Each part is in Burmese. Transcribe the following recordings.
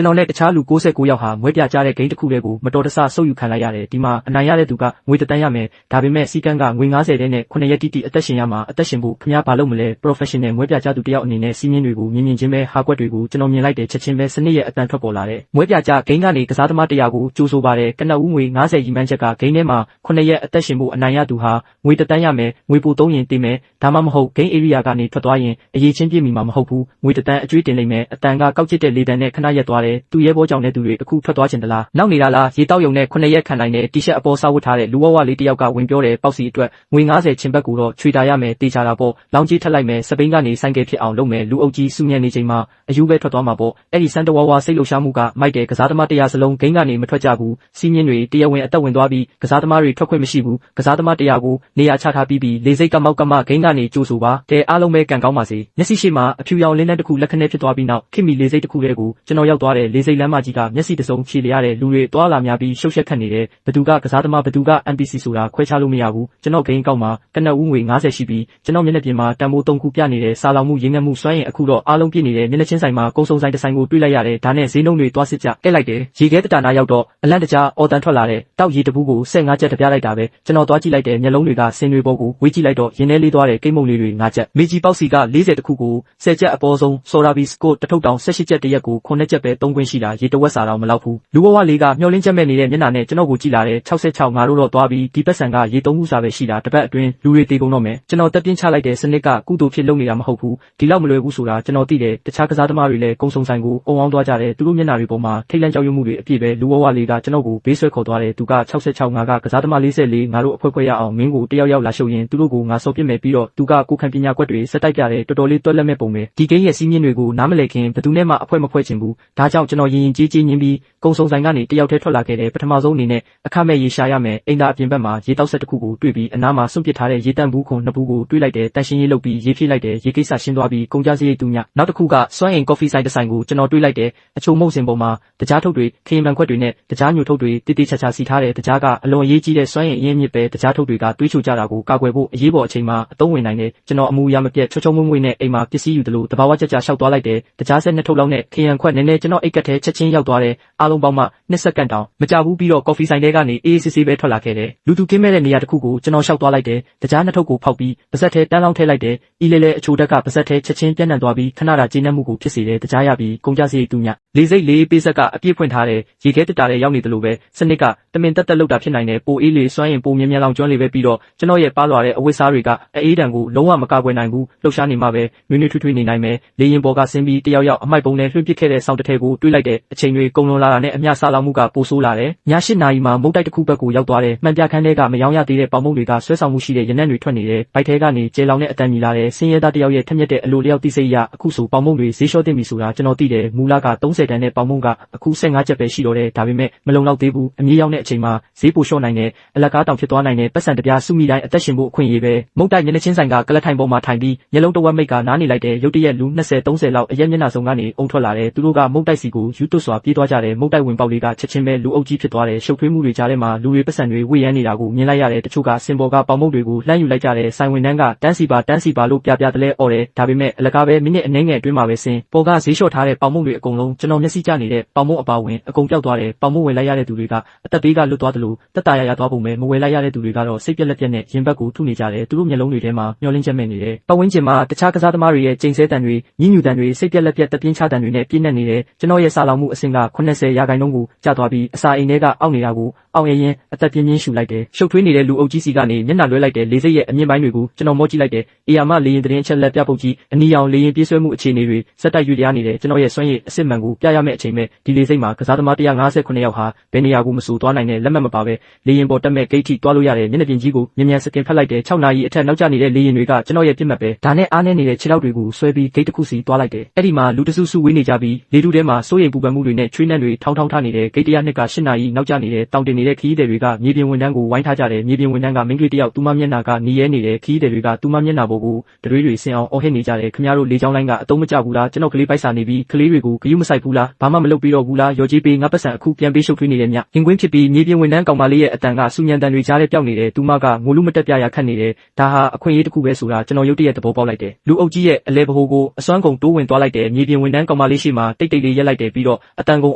ကျွန်တော်နဲ့တခြားလူ69ယောက်ဟာမွေးပြကြတဲ့ဂိမ်းတစ်ခုတည်းကိုမတော်တဆဆုပ်ယူခံလိုက်ရတယ်ဒီမှာအနိုင်ရတဲ့သူကငွေတန်းရမယ်ဒါပေမဲ့စီကန်းကငွေ90တဲ့နဲ့9ရက်တိတိအသက်ရှင်ရမှာအသက်ရှင်ဖို့ခင်ဗျားဘာလုပ်မလဲ professional မွေးပြကြသူတယောက်အနေနဲ့စီးမြင်တွေကိုမြင်ချင်းပဲဟာကွက်တွေကိုကျွန်တော်မြင်လိုက်တယ်ချက်ချင်းပဲစနစ်ရဲ့အတန်ထွက်ပေါ်လာတယ်မွေးပြကြဂိမ်းကနေကစားသမား100ကိုကြိုးဆိုပါတယ်ကနဦးငွေ90ရီမန်းချက်ကဂိမ်းထဲမှာ9ရက်အသက်ရှင်ဖို့အနိုင်ရသူဟာငွေတန်းရမယ်ငွေပိုသုံးရင်တင်မယ်ဒါမှမဟုတ်ဂိမ်း area ကနေထွက်သွားရင်အရေးချင်းပြည့်မိမှာမဟုတ်ဘူးငွေတန်းအကျွေးတင်လိုက်မယ်အတန်ကကောက်ကျစ်တဲ့လေတန်းနဲ့ခဏရက်သွားတယ်သူရဲဘောကြောင့်တဲ့သူတွေအခုထွက်သွားခြင်းတလားနောက်နေတာလားရေတောက်ယုံနဲ့9ရက်ခံနိုင်တဲ့တီရှပ်အပေါ်စားဝတ်ထားတဲ့လူဝဝလေးတယောက်ကဝင်ပြောတယ်ပေါက်စီအတွက်ငွေ90ချင်းဘက်ကိုတော့ချွေတာရမယ်တေချာတာပေါ့လောင်ကြီးထက်လိုက်မယ်စပိန်ကနေဆိုင်ကယ်ဖြစ်အောင်လုပ်မယ်လူအုပ်ကြီးစုညံနေချိန်မှာအယူပဲထွက်သွားမှာပေါ့အဲ့ဒီစန်တဝဝစိတ်လှုပ်ရှားမှုကမိုက်တယ်ကစားသမား100စလုံးဂိမ်းကနေမထွက်ကြဘူးစီးမြင့်တွေတရားဝင်အသက်ဝင်သွားပြီးကစားသမားတွေထွက်ခွင့်မရှိဘူးကစားသမား100ကိုနေရာချထားပြီးလေစိတ်ကမောက်ကမဂိမ်းကနေကြိုးဆိုပါတဲအားလုံးပဲကန်ကောင်းပါစေမျက်စိရှိမှအဖြူရောင်လင်းတန်းတစ်ခုလက်ခနဲ့ဖြစ်သွားပြီးနောက်ခင်မီလေစိတ်တစ်ခုတည်းကိုကျွန်တော်ရောက်သွားတယ်လေစိတ်လမ်းမကြီးကမျက်စိတစုံဖြေလျရတဲ့လူတွေတွာလာများပြီးရှုပ်ရှက်ခတ်နေတယ်ဘသူကကစားသမားဘသူက NPC ဆိုတာခွဲခြားလို့မရဘူးကျွန်တော်ဂိမ်းကောက်မှာကနဦးငွေ90ရှိပြီးကျွန်တော်မျက်နှာပြင်မှာတန်ဖိုး3ခုပြနေတဲ့စာလောင်မှုရင်းငတ်မှုစွမ်းရင်အခုတော့အားလုံးပြည့်နေတဲ့မျက်နှာချင်းဆိုင်မှာကုန်းစုံဆိုင်တစ်ဆိုင်ကိုတွေ့လိုက်ရတယ်ဒါနဲ့ဈေးနှုန်းတွေတွားစစ်ကြကဲလိုက်တယ်ရေခဲတတာနာရောက်တော့အလန့်တကြားအော်တန်ထွက်လာတဲ့တောက်ရေတပူးကို15ချက်တပြလိုက်တာပဲကျွန်တော်တွားကြည့်လိုက်တဲ့မျက်လုံးတွေကဆင်းတွေပေါ်ကိုဝေးကြည့်လိုက်တော့ရင်ထဲလေးသွားတဲ့ကိတ်မုံလေးတွေ5ချက်မေဂျီပေါက်စီက40တခုကို10ချက်အပေါ်ဆုံးဆော်ရာဘီစကိုတထုပ်တောင်18ချက်တရက်ကို9ချက်ပဲ3ခွင့်ရှိတာရေတဝက်စာတော့မလောက်ဘူးလူဝဝလေးကမျောလင်းချက်မဲ့နေတဲ့မျက်နှာနဲ့ကျွန်တော်ကိုကြည့်လာတဲ့66ငါတို့တော့သွားပြီးဒီပတ်စံကရေ3ခုစာပဲရှိတာတပတ်အတွင်းလူတွေတေကုန်တော့မယ်ကျွန်တော်တက်ပြင်းချလိုက်တဲ့စနစ်ကကုသိုလ်ဖြစ်လုပ်နေတာမဟုတ်ဘူးဒီလောက်မလွယ်ဘူးဆိုတာကျွန်တော်သိတယ်တခြားကစားသမားတွေလည်းကုန်းစုံဆိုင်ကိုအုံအောင်သွားကြတယ်သူတို့မျက်နှာတွေပေါ်မှာထိတ်လန့်ကြောက်ရွံ့မှုတွေအပြည့်ပဲလူဝဝလေးကကျွန်တော်ကိုဘေးဆွဲခေါ်သွားတယ်သူက66ငါကကစားသမား44ငါတို့အဖွဲဖွဲရအောင်မင်းကိုတယောက်ယောက်လာရှုပ်ရင်သူတို့ကိုငါစော်ပြစ်မယ်ပြီးတော့သူကကိုခံပညာကွက်တွေစက်တိုက်ပြတယ်တော်တော်လေးတွက်လက်မဲ့ပုံပဲဒီဂိမ်းရဲ့စီးမြင့်တွေကိုနားမလည်ခင်ဘသူနဲ့မှအဖွဲမဖွဲချင်ဘူးဒါကြောင့်ကျွန်တော်ရင်ကြီးညင်းပြီးကုန်းစုံဆိုင်ကနေတယောက်တည်းထွက်လာခဲ့တယ်ပထမဆုံးအနေနဲ့အခမဲ့ရေရှာရမယ်အိမ်သာအပြင်ဘက်မှာရေတောက်ဆက်တစ်ခုကိုတွေ့ပြီးအနားမှာစွန့်ပစ်ထားတဲ့ရေတန့်ဘူးခုနှစ်ဘူးကိုတွေ့လိုက်တယ်တန်ရှင်းရေးလုပ်ပြီးရေဖြည့်လိုက်တယ်ရေကိစ္စရှင်းသွားပြီးကုန်ကြစရိတ်တူညနောက်တစ်ခုကစွမ်းအင်ကော်ဖီဆိုင်တစ်ဆိုင်ကိုကျွန်တော်တွေ့လိုက်တယ်အချို့မုတ်စင်ပေါ်မှာတကြားထုတ်တွေခရင်ပန်ခွက်တွေနဲ့တကြားညိုထုတ်တွေတိတိချာချာစီထားတဲ့တကြားကအလွန်အရေးကြီးတဲ့စွမ်းအင်အရင်းမြစ်ပဲတကြားထုတ်တွေကတွေးချိုကြတာကိုကာကွယ်ဖို့အရေးပေါ်အချိန်မှာအသုံးဝင်နိုင်တယ်ကျွန်တော်အမူအရာမပြတ်ချောချောမွေ့မွေ့နဲ့အိမ်မှာပစ္စည်းယူသလိုတဘာဝကြကြရှောက်သွားလိုက်တယ်တကြားဆက်နှစ်ထုတ်လောက်နဲ့ခရင်ခွက်နည်းနည်းကျွန်တော်အိတ်ကက်ထဲချက်ချင်းရောက်သွားတယ်အားလုံးပေါင်းမှ2စက္ကန့်တောင်မကြဘူးပြီးတော့ကော်ဖီဆိုင်ထဲကနေအေးအေးဆေးဆေးပဲထွက်လာခဲ့တယ်လူသူကင်းမဲ့တဲ့နေရာတစ်ခုကိုကျွန်တော်ရှောက်သွားလိုက်တယ်တကြားနှစ်ထုတ်ကိုဖောက်ပြီးပါဇက်ထဲတန်းလောင်းထည့်လိုက်တယ်အီလေလေအချိုတက်ကပါဇက်ထဲချက်ချင်းပြန့်နှံ့သွားပြီးခဏတာကျဉ်းနှံ့မှုကိုဖြစ်စေတယ်တကြားရပြီးကုန်ကြစရိတ်တူညလေစိတ်လေးပေးဆက်ကအပြည့်ဖွင့်ထားတဲ့ရေခဲတတာတဲ့ရောက်နေတယ်လို့ပဲစနစ်ကတမင်တက်လောက်တာဖြစ်နိုင်တယ်ပိုအေးလေစွမ်းရင်ပိုမြင်းမြန်းလောင်ကျွမ်းလေပဲပြီးတော့ကျွန်တော်ရဲ့ပါလွာတဲ့အဝတ်စားတွေကအေးတံကိုလုံးဝမကာကွယ်နိုင်ဘူးလှုပ်ရှားနေမှပဲနွေးနွေးထွေးထွေးနေနိုင်မယ်လေရင်ပေါ်ကဆင်းပြီးတယောက်ယောက်အမိုက်ပုံနဲ့လွှင့်ပစ်ခဲ့တဲ့ဆောင်းတစ်ထည်ကိုတွေးလိုက်တဲ့အချိန်တွေကုန်လွန်လာတာနဲ့အမျှစားလောင်မှုကပိုဆိုးလာတယ်ည8နာရီမှာမုတ်တိုက်တစ်ခုဘက်ကိုရောက်သွားတယ်မှန်ပြခန်းထဲကမယောင်းရသေးတဲ့ပေါင်မုတ်တွေကဆွဲဆောင်မှုရှိတဲ့ရနံ့တွေထွက်နေတယ်ဘိုက်ထဲကနေကျဲလောင်တဲ့အတန်မြည်လာတယ်ဆင်းရဲသားတယောက်ရဲ့ထက်မြက်တဲ့အလိုလျောက်သိစိတ်ရအခုဆိုပေါင်မုတ်တွေဈေးလျှော့တင်ပြီဆိုတာကျွန်တော်သိတယ်မူလက30တန်းနဲ့ပေါင်မုတ်ကအခု15ချက်ပဲရှိတော့တယ်ဒါပေမဲ့မလုံလောက်သေးဘူးအမြေးရောက်တဲ့အချိန်မှာဈေးပိုလျှော့နိုင်တယ်အလက်ကားတောင်ဖြစ်သွားနိုင်တယ်ပတ်စံတပြားစုမိတိုင်းအသက်ရှင်ဖို့အခွင့်အရေးပဲမုတ်တိုက်မျက်နှာချင်းဆိုင်ကကလတ်ထိုင်ပေါ်မှာထိုင်ပြီးမျက်လုံးတဝက်မိတ်ကနားနေလိုက်တယ်ရုတ်တရက်လူ20-30လောက်အရက်မျက်နှာစုံကနေအုံထွက်လာတယ်သူတို့ကမုတ်တိုက်စီကိုယူတွတ်စွာပြေးသွားကြတယ်မုတ်တိုက်ဝင်ပေါက်လေးကချက်ချင်းပဲလူအုပ်ကြီးဖြစ်သွားတယ်ရှုပ်ထွေးမှုတွေကြားထဲမှာလူတွေပတ်စံတွေဝေ့ရမ်းနေတာကိုမြင်လိုက်ရတယ်တချို့ကစင်ပေါ်ကပေါင်မုတ်တွေကိုလှမ်းယူလိုက်ကြတယ်ဆိုင်ဝင်တန်းကတန်းစီပါလို့ပြတလဲអော်တယ်ဒါပေမဲ့အလကားပဲမိနစ်အနည်းငယ်အတွင်းမှာပဲစင်ပေါ်ကဈေးလျှော့ထားတဲ့ပေါင်မုတ်တွေအကုန်လုံးကျွန်တော်မျက်စိကျနေတဲ့ပေါင်မုတ်အပါဝင်အကုန်ပျောက်သွားတယ်ပေါင်မုတ်ဝင်လိုက်ရတဲ့သူတွေကအသက်ဘေးကလွတ်သွားတယ်လို့တက်တာရသွားပုံပဲမဝယ်လိုက်ရတဲ့သူတွေကတော့စိတ်ပြက်လက်ပြက်နဲ့ရင်ဘတ်ကိုထုနေကြတယ်သူတို့မျက်လုံးတွေထဲမှာမျောလင်းချက်မဲ့နေတယ်ပတ်ဝန်းကျင်မှာတခြားကစားသမားတွေရဲ့ကျိန်ဆဲတန်တွေညှဉ်းညူတန်တွေစိတ်ပြက်လက်ပြက်တက်ပြင်းချတန်တွေနဲ့ပြည့်နေတယ်ကျွန်တော်ရဲ့စာလောင်မှုအဆင့်က80%ကိုကျသွားပြီးအစာအိမ်ထဲကအောက်နေတာကိုအောင်ရရင်အသက်ပြင်းပြင်းရှူလိုက်တယ်ရှုပ်ထွေးနေတဲ့လူအုပ်ကြီးစီကနေမျက်နှာလွှဲလိုက်တဲ့လေစိတ်ရဲ့အမြင့်ပိုင်းတွေကိုကျွန်တော်မောကြည့်လိုက်တယ်အေယာမလေရင်သတင်းချက်လက်ပြပုတ်ကြီးအနီရောင်လေရင်ပြေးဆွဲမှုအခြေအနေတွေစက်တိုက်ရွေ့ရနေတယ်ကျွန်တော်ရဲ့စွမ်းရည်အစစ်မှန်ကိုပြရမယ့်အချိန်ပဲဒီလေစိတ်မှာကစားသမား159ယောက်ဟာဘယ်နေရာကိုမဆိုသွားနိုင်တဲ့လက်မှတ်မပါပဲလေရင်ပေါ်တက်မဲ့ဂိတ်ထိသွားလို့ရတယ်မျက်နှာပြင်ကြီးကိုမြ မြန်စတင်ဖက်လိုက်တဲ့6နာရီအထက်နောက်ကျနေတဲ့လေယာဉ်တွေကကျွန်တော်ရဲ့ပြစ်မှတ်ပဲဒါနဲ့အားနေနေတဲ့ခြေထောက်တွေကိုဆွဲပြီးဂိတ်တစ်ခုစီသွားလိုက်တယ်အဲ့ဒီမှာလူတစုစုဝေးနေကြပြီးလေထုထဲမှာစိုးရိမ်ပူပန်မှုတွေနဲ့ချွေးနှံတွေထောင် ထောင်းထားနေတဲ့ဂိတ်100နှစ်က8နာရီနောက်ကျနေတဲ့တောင်တင်နေတဲ့ခရီးသည်တွေကမြေပြင်ဝန်ထမ်းကိုဝိုင်းထားကြတယ်မြေပြင်ဝန်ထမ်းကမင်းကလေးတယောက်သူမမျက်နှာကနေရဲနေတဲ့ခရီးသည်တွေကသူမမျက်နှာပေါ်ကိုတွေဆင်အောင်အော်ဟစ်နေကြတယ်ခင်ဗျားတို့လေကြောင်းလိုင်းကအတုံးမကျဘူးလားကျွန်တော်ကလေးပိုက်စာနေပြီးကလေးတွေကိုဂရုမစိုက်ဘူးလားဘာမှမလုပ်ပြီးတော့ဘူးလားရော်ကြီးပေးငါပတ်စံအခုပြန်ပေးရှုပ်ထွေးနေတယ်မြရင်ကွင်းဖြစ်ပြီးမြေပြင်ဝန်ထမ်းကောင်မလေးရဲ့အတန်ကစူညံတန်တွေကြားထဲပျောက်နေတယ်သူမကငိုလူမတက်ပြရခတ်နေတယ်ဒါဟာအခွင့်အရေးတစ်ခုပဲဆိုတာကျွန်တော်ရုတ်တရက်သဘောပေါက်လိုက်တယ်လူအုပ်ကြီးရဲ့အလဲဗဟိုကိုအစွမ်းကုန်တိုးဝင်သွားလိုက်တယ်မြေပြင်ဝန်ထမ်းကောင်မလေးရှိမှတိတ်လေးရက်လိုက်တယ်ပြီးတော့အတန်ကုန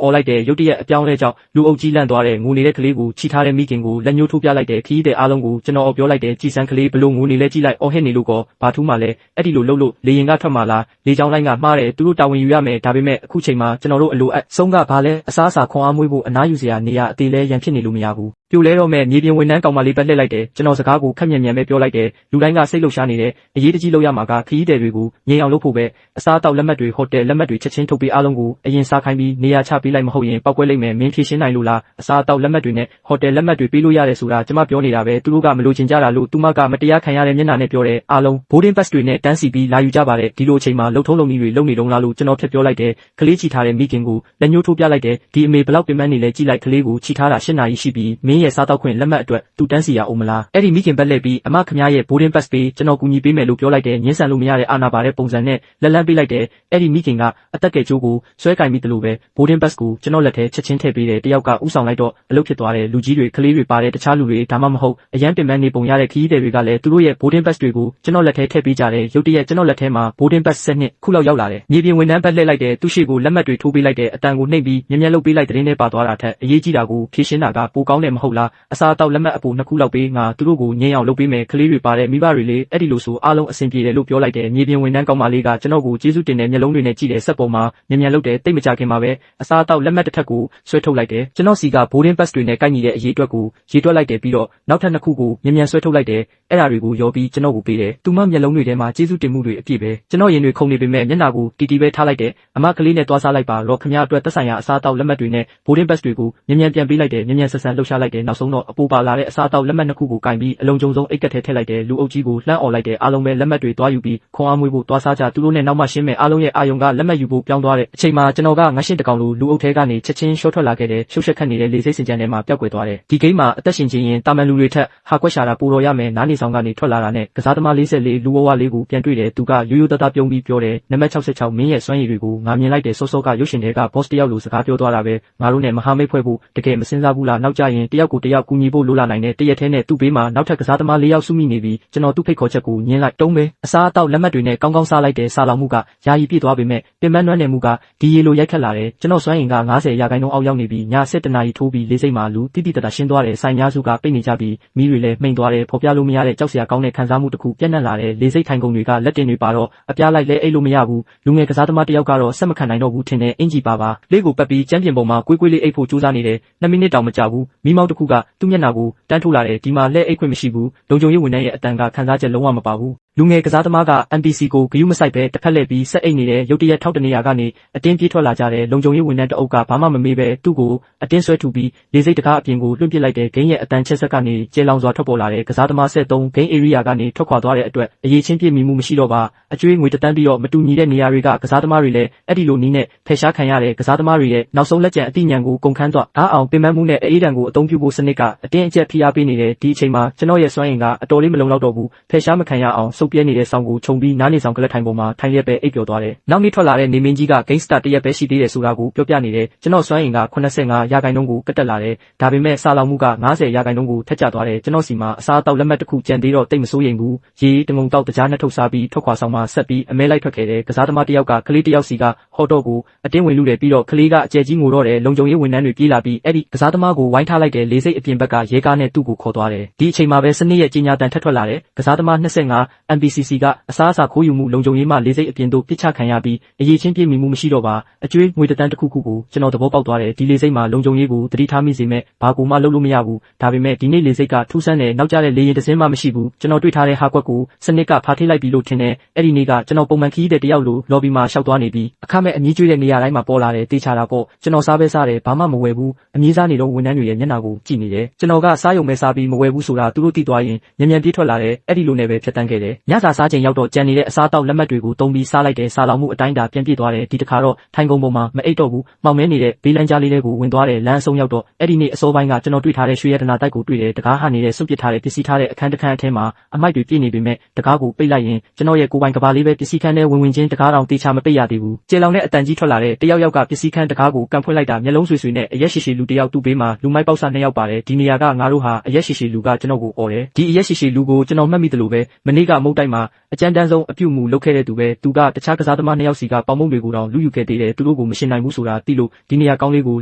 ်អော်လိုက်တယ်ရုတ်တရက်အပြောင်းလဲကြောင့်လူအုပ်ကြီးလန့်သွားတယ်ငိုနေတဲ့ကလေးကိုချီထားတဲ့မိခင်ကိုလက်ညှိုးထိုးပြလိုက်တယ်ခီးတဲ့အားလုံးကိုကျွန်တော်ပြောလိုက်တယ်ကြည်စံကလေးဘလို့ငိုနေလဲကြည့်လိုက်အော်ဟစ်နေလို့ကောဘာထူးမှလဲအဲ့ဒီလိုလှုပ်လို့လေရင်ကထွက်မှလားလေချောင်းလိုင်းကမှားတယ်သူတို့တာဝန်ယူရမယ်ဒါပေမဲ့အခုချိန်မှာကျွန်တော်တို့အလိုအပ်ဆုံးကဘာလဲအစားအစာခွန်အားမွေးဖို့အနားယူစရာနေရာအသေးလဲရန်ဖြစ်နေလို့မရဘူးပြိုလဲတော့မဲ့မြေပြင်ဝန်ထမ်းကောင်မလေးပတ်လှည့်လိုက်တယ်ကျွန်တော်စကားကိုခက်မြန်ပဲပြောလိုက်တယ်လူတိုင်းကစိတ်လှုပ်ရှားနေတယ်အရေးတကြီးလုပ်ရမှာကခရီးသည်တွေကိုငြိမ်အောင်လုပ်ဖို့ပဲအစားအသောက်လက်မှတ်တွေဟိုတယ်လက်မှတ်တွေချက်ချင်းထုတ်ပေးအားလုံးကိုအရင်စားခိုင်းပြီးနေရာချပေးလိုက်မဟုတ်ရင်ပောက်ကွဲလိမ့်မယ်မင်းဖြေရှင်းနိုင်လို့လားအစားအသောက်လက်မှတ်တွေနဲ့ဟိုတယ်လက်မှတ်တွေပေးလို့ရတယ်ဆိုတာကျွန်မပြောနေတာပဲသူတို့ကမလို့ချင်ကြတာလို့သူမကမတရားခံရတဲ့မျက်နှာနဲ့ပြောတယ်အားလုံး boarding pass တွေနဲ့တန်းစီပြီးလာယူကြပါတယ်ဒီလိုအချိန်မှာလှုပ်ထုံးလုံနည်းတွေလုံနေတုံးလားလို့ကျွန်တော်ဖြတ်ပြောလိုက်တယ်ကလေးချီထားတဲ့မိခင်ကိုလက်ညှိုးထိုးပြလိုက်တယ်ဒီအမေဘလောက်ပင်ပန်းနေလဲကြည့်လိုက်ကလေးကိုချီထားတာ8နာရီရှိပြီးမင်းရဲ့စားတောက်ခွင့်လက်မှတ်အတွက်သူတန်းစီရအောင်မလားအဲ့ဒီမိခင်ပတ်လက်ပြီးအမခမရဲ့ boarding pass ပေးကျွန်တော်ကူညီပေးမယ်လို့ပြောလိုက်တယ်ညှင်းဆန်လို့မရတဲ့အာနာပါတဲ့ပုံစံနဲ့လက်လန်းပေးလိုက်တယ်အဲ့ဒီမိခင်ကအသက်ကယ်ကျိုးကိုဆွဲကင်ပြီးတလို့ပဲ boarding pass ကိုကျွန်တော်လက်ထဲချက်ချင်းထည့်ပေးတယ်တယောက်ကဥဆောင်လိုက်တော့အလုပ်ဖြစ်သွားတယ်လူကြီးတွေကလေးတွေပါတယ်တခြားလူတွေဒါမှမဟုတ်အရန်ပင်ပန်းနေပုံရတဲ့ခရီးသည်တွေကလည်းသူတို့ရဲ့ boarding pass တွေကိုကျွန်တော်လက်ထဲထည့်ပေးကြတယ်ရုတ်တရက်ကျွန်တော်လက်ထဲမှာ boarding pass 7နှစ်ခုလောက်ရောက်လာတယ်မြေပြင်ဝန်ထမ်းပတ်လှည့်လိုက်တယ်သူရှိကိုလက်မှတ်တွေထိုးပေးလိုက်တယ်အတန်ကိုနှိပ်ပြီးမြက်လုပ်ပေးလိုက်တဲ့တင်းထဲပါသွားတာထက်အရေးကြီးတာကိုဖြည့်ရှင်းတာကပိုကောင်းတယ်မဟုတ်လားအစားအသောက်လက်မှတ်အပူ2ခုလောက်ပေးငါသူတို့ကိုငြိမ်အောင်လုပ်ပေးမယ်ကလေးတွေပါတဲ့မိဘတွေလေအဲ့ဒီလိုဆိုအားလုံးအဆင်ပြေတယ်လို့ပြောလိုက်တယ်မြေပြင်ဝန်ထမ်းကောင်းမလေးကကျွန်တော်ကိုကျေးဇူးတင်တဲ့မျက်လုံးတွေနဲ့ကြည့်တယ်ဆက်ပေါ်မှာမြန်လုပ်တယ်တိတ်မကြခင်မှာပဲအစားအသောက်လက်မှတ်တစ်ထပ်ကိုဆွဲထုတ်လိုက်တယ်ကျွန်တော်စီက boarding pass တွေနဲ့ကိုက်ညီတဲ့အရေးအတွက်ကိုရေးတွက်လိုက်တယ်ပြီးတော့နောက်ထပ်2ခုကိုမြန်ဆွဲထုတ်လိုက်တယ်အဲ့ဒါတွေကိုရောပြီးကျွန်တော်ကိုပေးတယ်သူမမျက်လုံးတွေထဲမှာကျေးဇူးတင်မှုတွေအပြည့်ပဲကျွန်တော်ရင်တွေခုန်နေပေမဲ့မျက်နှာကိုတီတီပဲထားလိုက်တယ်အမကလေးနဲ့တွားစားလိုက်ပါတော့ခင်ဗျားအတွက်သက်ဆိုင်ရာအစားအသောက်လက်မှတ်တွေနဲ့ boarding pass တွေကိုမြန်ပြန်ပေးလိုက်တယ်မြန်ဆက်ဆန်လှုပ်ရှားလိုက်တယ်နောက်ဆုံးတော့အပူပါလာတဲ့အစားအသောက်လက်မှတ်2ခုကိုကင်ပြီးအလုံးကျုံဆုံးအိတ်ကက်ထဲထည့်လိုက်တယ်လူအုပ်ကြီးကိုလှမ်းអော်လိုက်တယ်အားလုံးပဲလက်မှတ်တွေတွားယူပြီးခွန်အားမွေးဖို့တွားစားကြသူတို့နဲ့နောက်မှရှင်းမယ်အားလုံးရဲ့အာယုံကလက်မှတ်ယူဖို့ပြောင်းသွားတဲ့အချိန်မှာကျွန်တော်ကငါရှင်းတကောင်လိုလူအုပ်ထဲကနေချက်ချင်းရှော့ထွက်လာခဲ့တယ်ရှုပ်ရှက်ခတ်နေတဲ့လေစိတ်စင်ကြံထဲမှာပျောက်ကွယ်သွားတယ်ဒီဂိမ်းမှာအသက်ရှင်ခြင်းရင်တာမန်လူတွေထက်ဟာကွက်ရှာတာပူတော်ရမယ်နားနေဆောင်ကနေထွက်လာတာနဲ့ကစားသမား44လူဝဝလေးကိုပြန်တွေ့တယ်သူကရိုးရိုးသားသားပြုံးပြီးပြောတယ်နံပါတ်66မင်းရဲ့စွမ်းရည်တွေကိုငါမြင်လိုက်တယ်စောစောကရုပ်ရှင်တွေက boss တယောက်လိုစကားပြောသွားတာပဲငါတို့နဲ့မဟာမိတ်ဖွဲ့ဖို့တကယ်မစင်စားဘူးလားနောက်ကြရင်တယောက်ကိုတယောက်ကူညီဖို့လိုလာနိုင်တယ်တရက်ထဲနဲ့သူ့ဘေးမှာနောက်ထပ်ကစားသမား4ယောက်စုမိနေပြီးကျွန်တော်သူ့ဖိတ်ခေါ်ချက်ကိုညင်းလိုက်တုံးပဲအစားအသောက်လက်မှတ်တွေနဲ့ကောင်းကောင်းစားလိုက်တယ်စားလောင်မှုကယာယီပြည့်သွားပေမဲ့ပင်ပန်းနွမ်းနယ်မှုကဒီရေလိုရိုက်ခတ်လာတယ်ကျွန်တော်စွမ်းရည်က90%အောက်ရောက်နေပြီးည7နာရီထိုးပြီးလေးစိတ်မှာလူတိတိတတ်ရှင်းသွားတယ်ဆိုင်များစုကပိတ်နေကြပြီးမီးတွေလည်းမှိန်သွားတယ်ဖော်ပြလို့မရတဲ့ကြောက်စရာကောင်းတဲ့ခံစားမှုတစ်ခုပြန့်နှံ့လာတယ်လေးစိတ်ထိုင်ကုန်တွေကလက်တင်တွေပါတော့အပြားလိုက်လဲအိတ်လို့မရဘူးလူငယ်ကစားသမားတယောက်ကတော့ဆက်မခံနိုင်တော့ဘူးထင်တယ်အင်ဂျီပါလေးကိုပတ်ပြီးချန်ပီယံပုံမှာကွေးကွေးလေးအိတ်ဖို့ကြိုးစားနေတယ်2မိနစ်တောင်မကြာဘူးမီးမောင်းတစ်ခုကသူ့မျက်နှာကိုတန်းထိုးလာတယ်ဒီမှာလက်အိတ်ခွင့်မရှိဘူးလုံခြုံရေးဝန်ထမ်းရဲ့အတန်ကခံစားချက်လုံးဝမပါဘူးလူငယ်ကစားသမားက NPC ကိုဂရုမစိုက်ပဲတစ်ဖက်လှည့်ပြီးဆက်အိတ်နေတဲ့ရုတ်တရက်ထောက်တနေရာကနေအတင်းပြေးထွက်လာကြတယ်လုံခြုံရေးဝန်ထမ်းတအုပ်ကဘာမှမမေးပဲသူ့ကိုအတင်းဆွဲထူပြီးလေစိတ်တကားအပြင်ကိုလွှင့်ပစ်လိုက်တဲ့ဂိမ်းရဲ့အတန်ချက်ဆက်ကနေကျေလောင်စွာထွက်ပေါ်လာတဲ့ကစားသမား73ဂိမ်း area ကနေထွက်ခွာသွားတဲ့အတွက်အရေးချင်းပြည့်မီမှုမရှိတော့ပါအကျွေးငွေတန်းပြီးတော့မတူညီတဲ့နေရာတွေကကစားသမားတွေလည်းအဲ့ဒီလိုနီးနဲ့ဖယ်ရှားခံရတဲ့ကစားသမားတွေရဲ့နောက်ဆုံးလက်ကျန်အတိညာဉ်ကိုကုန်ခန်းသွားအားအောင်ပင်ပန်းမှုနဲ့အေးဒဏ်ကိုအသုံးပြုဖို့စနစ်ကအတင်းအကျပ်ဖိအားပေးနေတဲ့ဒီအချိန်မှာကျွန်တော်ရဲ့စွမ်းရည်ကအတော်လေးမလုံလောက်တော့ဘူးဖယ်ရှားမခံရအောင်စုပ်ပြဲနေတဲ့ဆောင်းကိုခြုံပြီးနားနေဆောင်ကလပ်ထိုင်ပေါ်မှာထိုင်ရက်ပဲအိပ်ပျော်သွားတယ်နောက်နေ့ထွက်လာတဲ့နေမင်းကြီးကဂိမ်းစတာတရက်ပဲရှိသေးတယ်ဆိုတာကိုပြောပြနေတယ်ကျွန်တော်စွမ်းရည်က85%ကိုကတ်တက်လာတယ်ဒါပေမဲ့စာလောင်မှုက90%ကိုထက်ကျသွားတယ်ကျွန်တော်စီမှာအစားအသောက်လက်မှတ်တစ်ခုကြံသေးတော့တိတ်မစိုးရိမ်ဘူးရေတငုံတောက်တကြားနဲ့ထုတ်စားပြီးထွက်ခွာဆောင်မှာဆက်ပြီးအမဲလိုက်ထွက်ခဲ့တယ်ကစားသမားတယောက်ကကလေးတယောက်စီကဟော့တော့ကိုအတင်းဝင်လူတယ်ပြီးတော့ကလေးကအကျယ်ကြီးငိုတော့တယ်လုံခြုံရေးဝန်ထမ်းတွေပြေးလာပြီးအဲ့ဒီကစားသမားကိုဝိုင်းထားလိုက်တယ်လေစိတ်အပြင်ဘက်ကရဲကားနဲ့သူ့ကိုခေါ်သွားတယ်ဒီအချိန်မှာပဲစနစ်ရဲ့ကြီးညာတန်ထက်ထွက်လာတယ်ကစားသမား25 MPCC ကအစားအစာခိုးယူမှုလုံခြုံရေးမှလေစိတ်အပြင်သို့ပစ်ချခံရပြီးအရေးချင်းပြည့်မီမှုမရှိတော့ပါအကျွေးငွေတန်းတစ်ခုခုကိုကျွန်တော်သဘောပေါက်သွားတယ်ဒီလေစိတ်မှာလုံခြုံရေးကိုတတိထားမိစေမဲ့ဘာကူမှလုပ်လို့မရဘူးဒါပေမဲ့ဒီနေ့လေစိတ်ကထူးဆန်းတယ်နောက်ကျတဲ့လေရင်တစ်စင်းမှမရှိဘူးကျွန်တော်တွေ့ထားတဲ့ဟာကွက်ကိုစနစ်ကဖာထိလိုက်ပြီလို့ထင်တယ်အဲ့ဒီနေ့ကကျွန်တော်ပုံမှန်ခီးတဲ့တယောက်လိုလော်ဘီမှာရှောက်သွားနေပြီးအခမဲ့အမြည်ကျွေးတဲ့နေရာတိုင်းမှာပေါ်လာတယ်တေးချတာပေါ့ကျွန်တော်စားပဲစားတယ်ဘာမှမဝယ်ဘူးအမြည်စားနေတော့ဝန်ထမ်းတွေရဲ့မျက်နှာကိုကြည့်နေတယ်ကျွန်တော်ကစားယုံပဲစားပြီးမဝယ်ဘူးဆိုတာသူတို့သိသွားရင်မြန်ပြေးထွက်လာတယ်အဲ့ဒီလိုနဲ့ပဲဖြတ်တန်းခဲ့တယ် ညစာစားချိန်ရောက်တော့ကြံနေတဲ့အစားတောက်လက်မှတ်တွေကိုသုံးပြီးစားလိုက်တယ်စားလောင်မှုအတိုင်းဒါပြန်ပြည့်သွားတယ်ဒီတစ်ခါတော့ထိုင်ကုန်ပေါ်မှာမအိပ်တော့ဘူးမှောင်မဲနေတဲ့ဘေးလမ်းကြားလေးတွေကိုဝင်သွားတယ်လမ်းအဆုံးရောက်တော့အဲ့ဒီနေ့အစောပိုင်းကကျွန်တော်တွေ့ထားတဲ့ရွှေရတနာတိုက်ကိုတွေ့တယ်တကားဟနေတဲ့စွန့်ပစ်ထားတဲ့ပစ္စည်းထားတဲ့အခန်းတစ်ခန်းအထဲမှာအမိုက်တွေပြည့်နေပေမဲ့တကားကိုပိတ်လိုက်ရင်ကျွန်တော်ရဲ့ကိုယ်ပိုင်ကဘာလေးပဲပစ္စည်းခန်းထဲဝင်ချင်းတကားတောင်တေချာမပိတ်ရသေးဘူးကျေလောင်တဲ့အတန်ကြီးထွက်လာတဲ့တယောက်ကပစ္စည်းခန်းတကားကိုကန်ဖွင့်လိုက်တာမျက်လုံးဆွေနဲ့အရက်ရှိလူတယောက်သူ့ဘေးမှာလူမိုက်ပေါက်စား2ယောက်ပါတယ်ဒီနေရာကငါတို့ဟာအရက်ရှိလူကကျွန်တော်ကိုអော်တယ်ဒီအရက်ရှိလူကိုကျွန်တော်မှတ်မိတယ်လို့ပဲမနေ့ကမုတ်တိုက်မှာအကြမ်းတမ်းဆုံးအပြုတ်မှုလုပ်ခဲ့တဲ့သူပဲသူကတခြားကစားသမား2ယောက်စီကပေါင်မုံတွေကိုတောင်လူယူခဲ့သေးတယ်သူတို့ကိုမရှင်းနိုင်ဘူးဆိုတာသိလို့ဒီနေရာကောင်းလေးကို